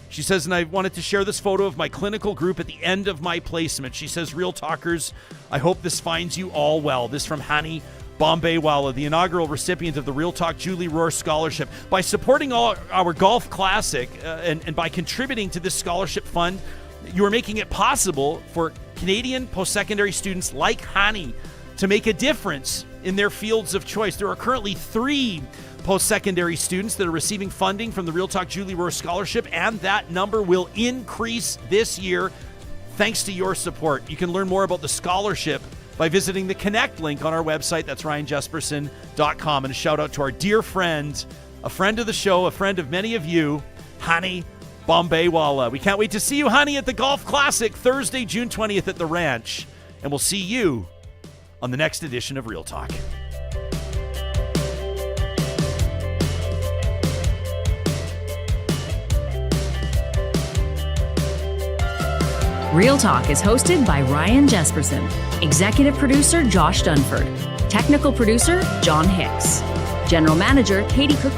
She says, and I wanted to share this photo of my clinical group at the end of my placement. She says, Real Talkers, I hope this finds you all well. This from Hana Bombaywala, the inaugural recipient of the Real Talk Julie Rohr Scholarship. By supporting our golf classic and by contributing to this scholarship fund, You are making it possible for Canadian post-secondary students like Hani to make a difference in their fields of choice. There are currently 3 post-secondary students that are receiving funding from the Real Talk Julie Rohr Scholarship, and that number will increase this year thanks to your support. You can learn more about the scholarship by visiting the Connect link on our website. That's ryanjesperson.com. And a shout out to our dear friend, a friend of the show, a friend of many of you, Hana Bombaywala. We can't wait to see you, Hani, at the Golf Classic Thursday, June 20th at the Ranch. And we'll see you on the next edition of Real Talk. Real Talk is hosted by Ryan Jesperson, executive producer Josh Dunford, technical producer John Hicks, general manager Katie Cook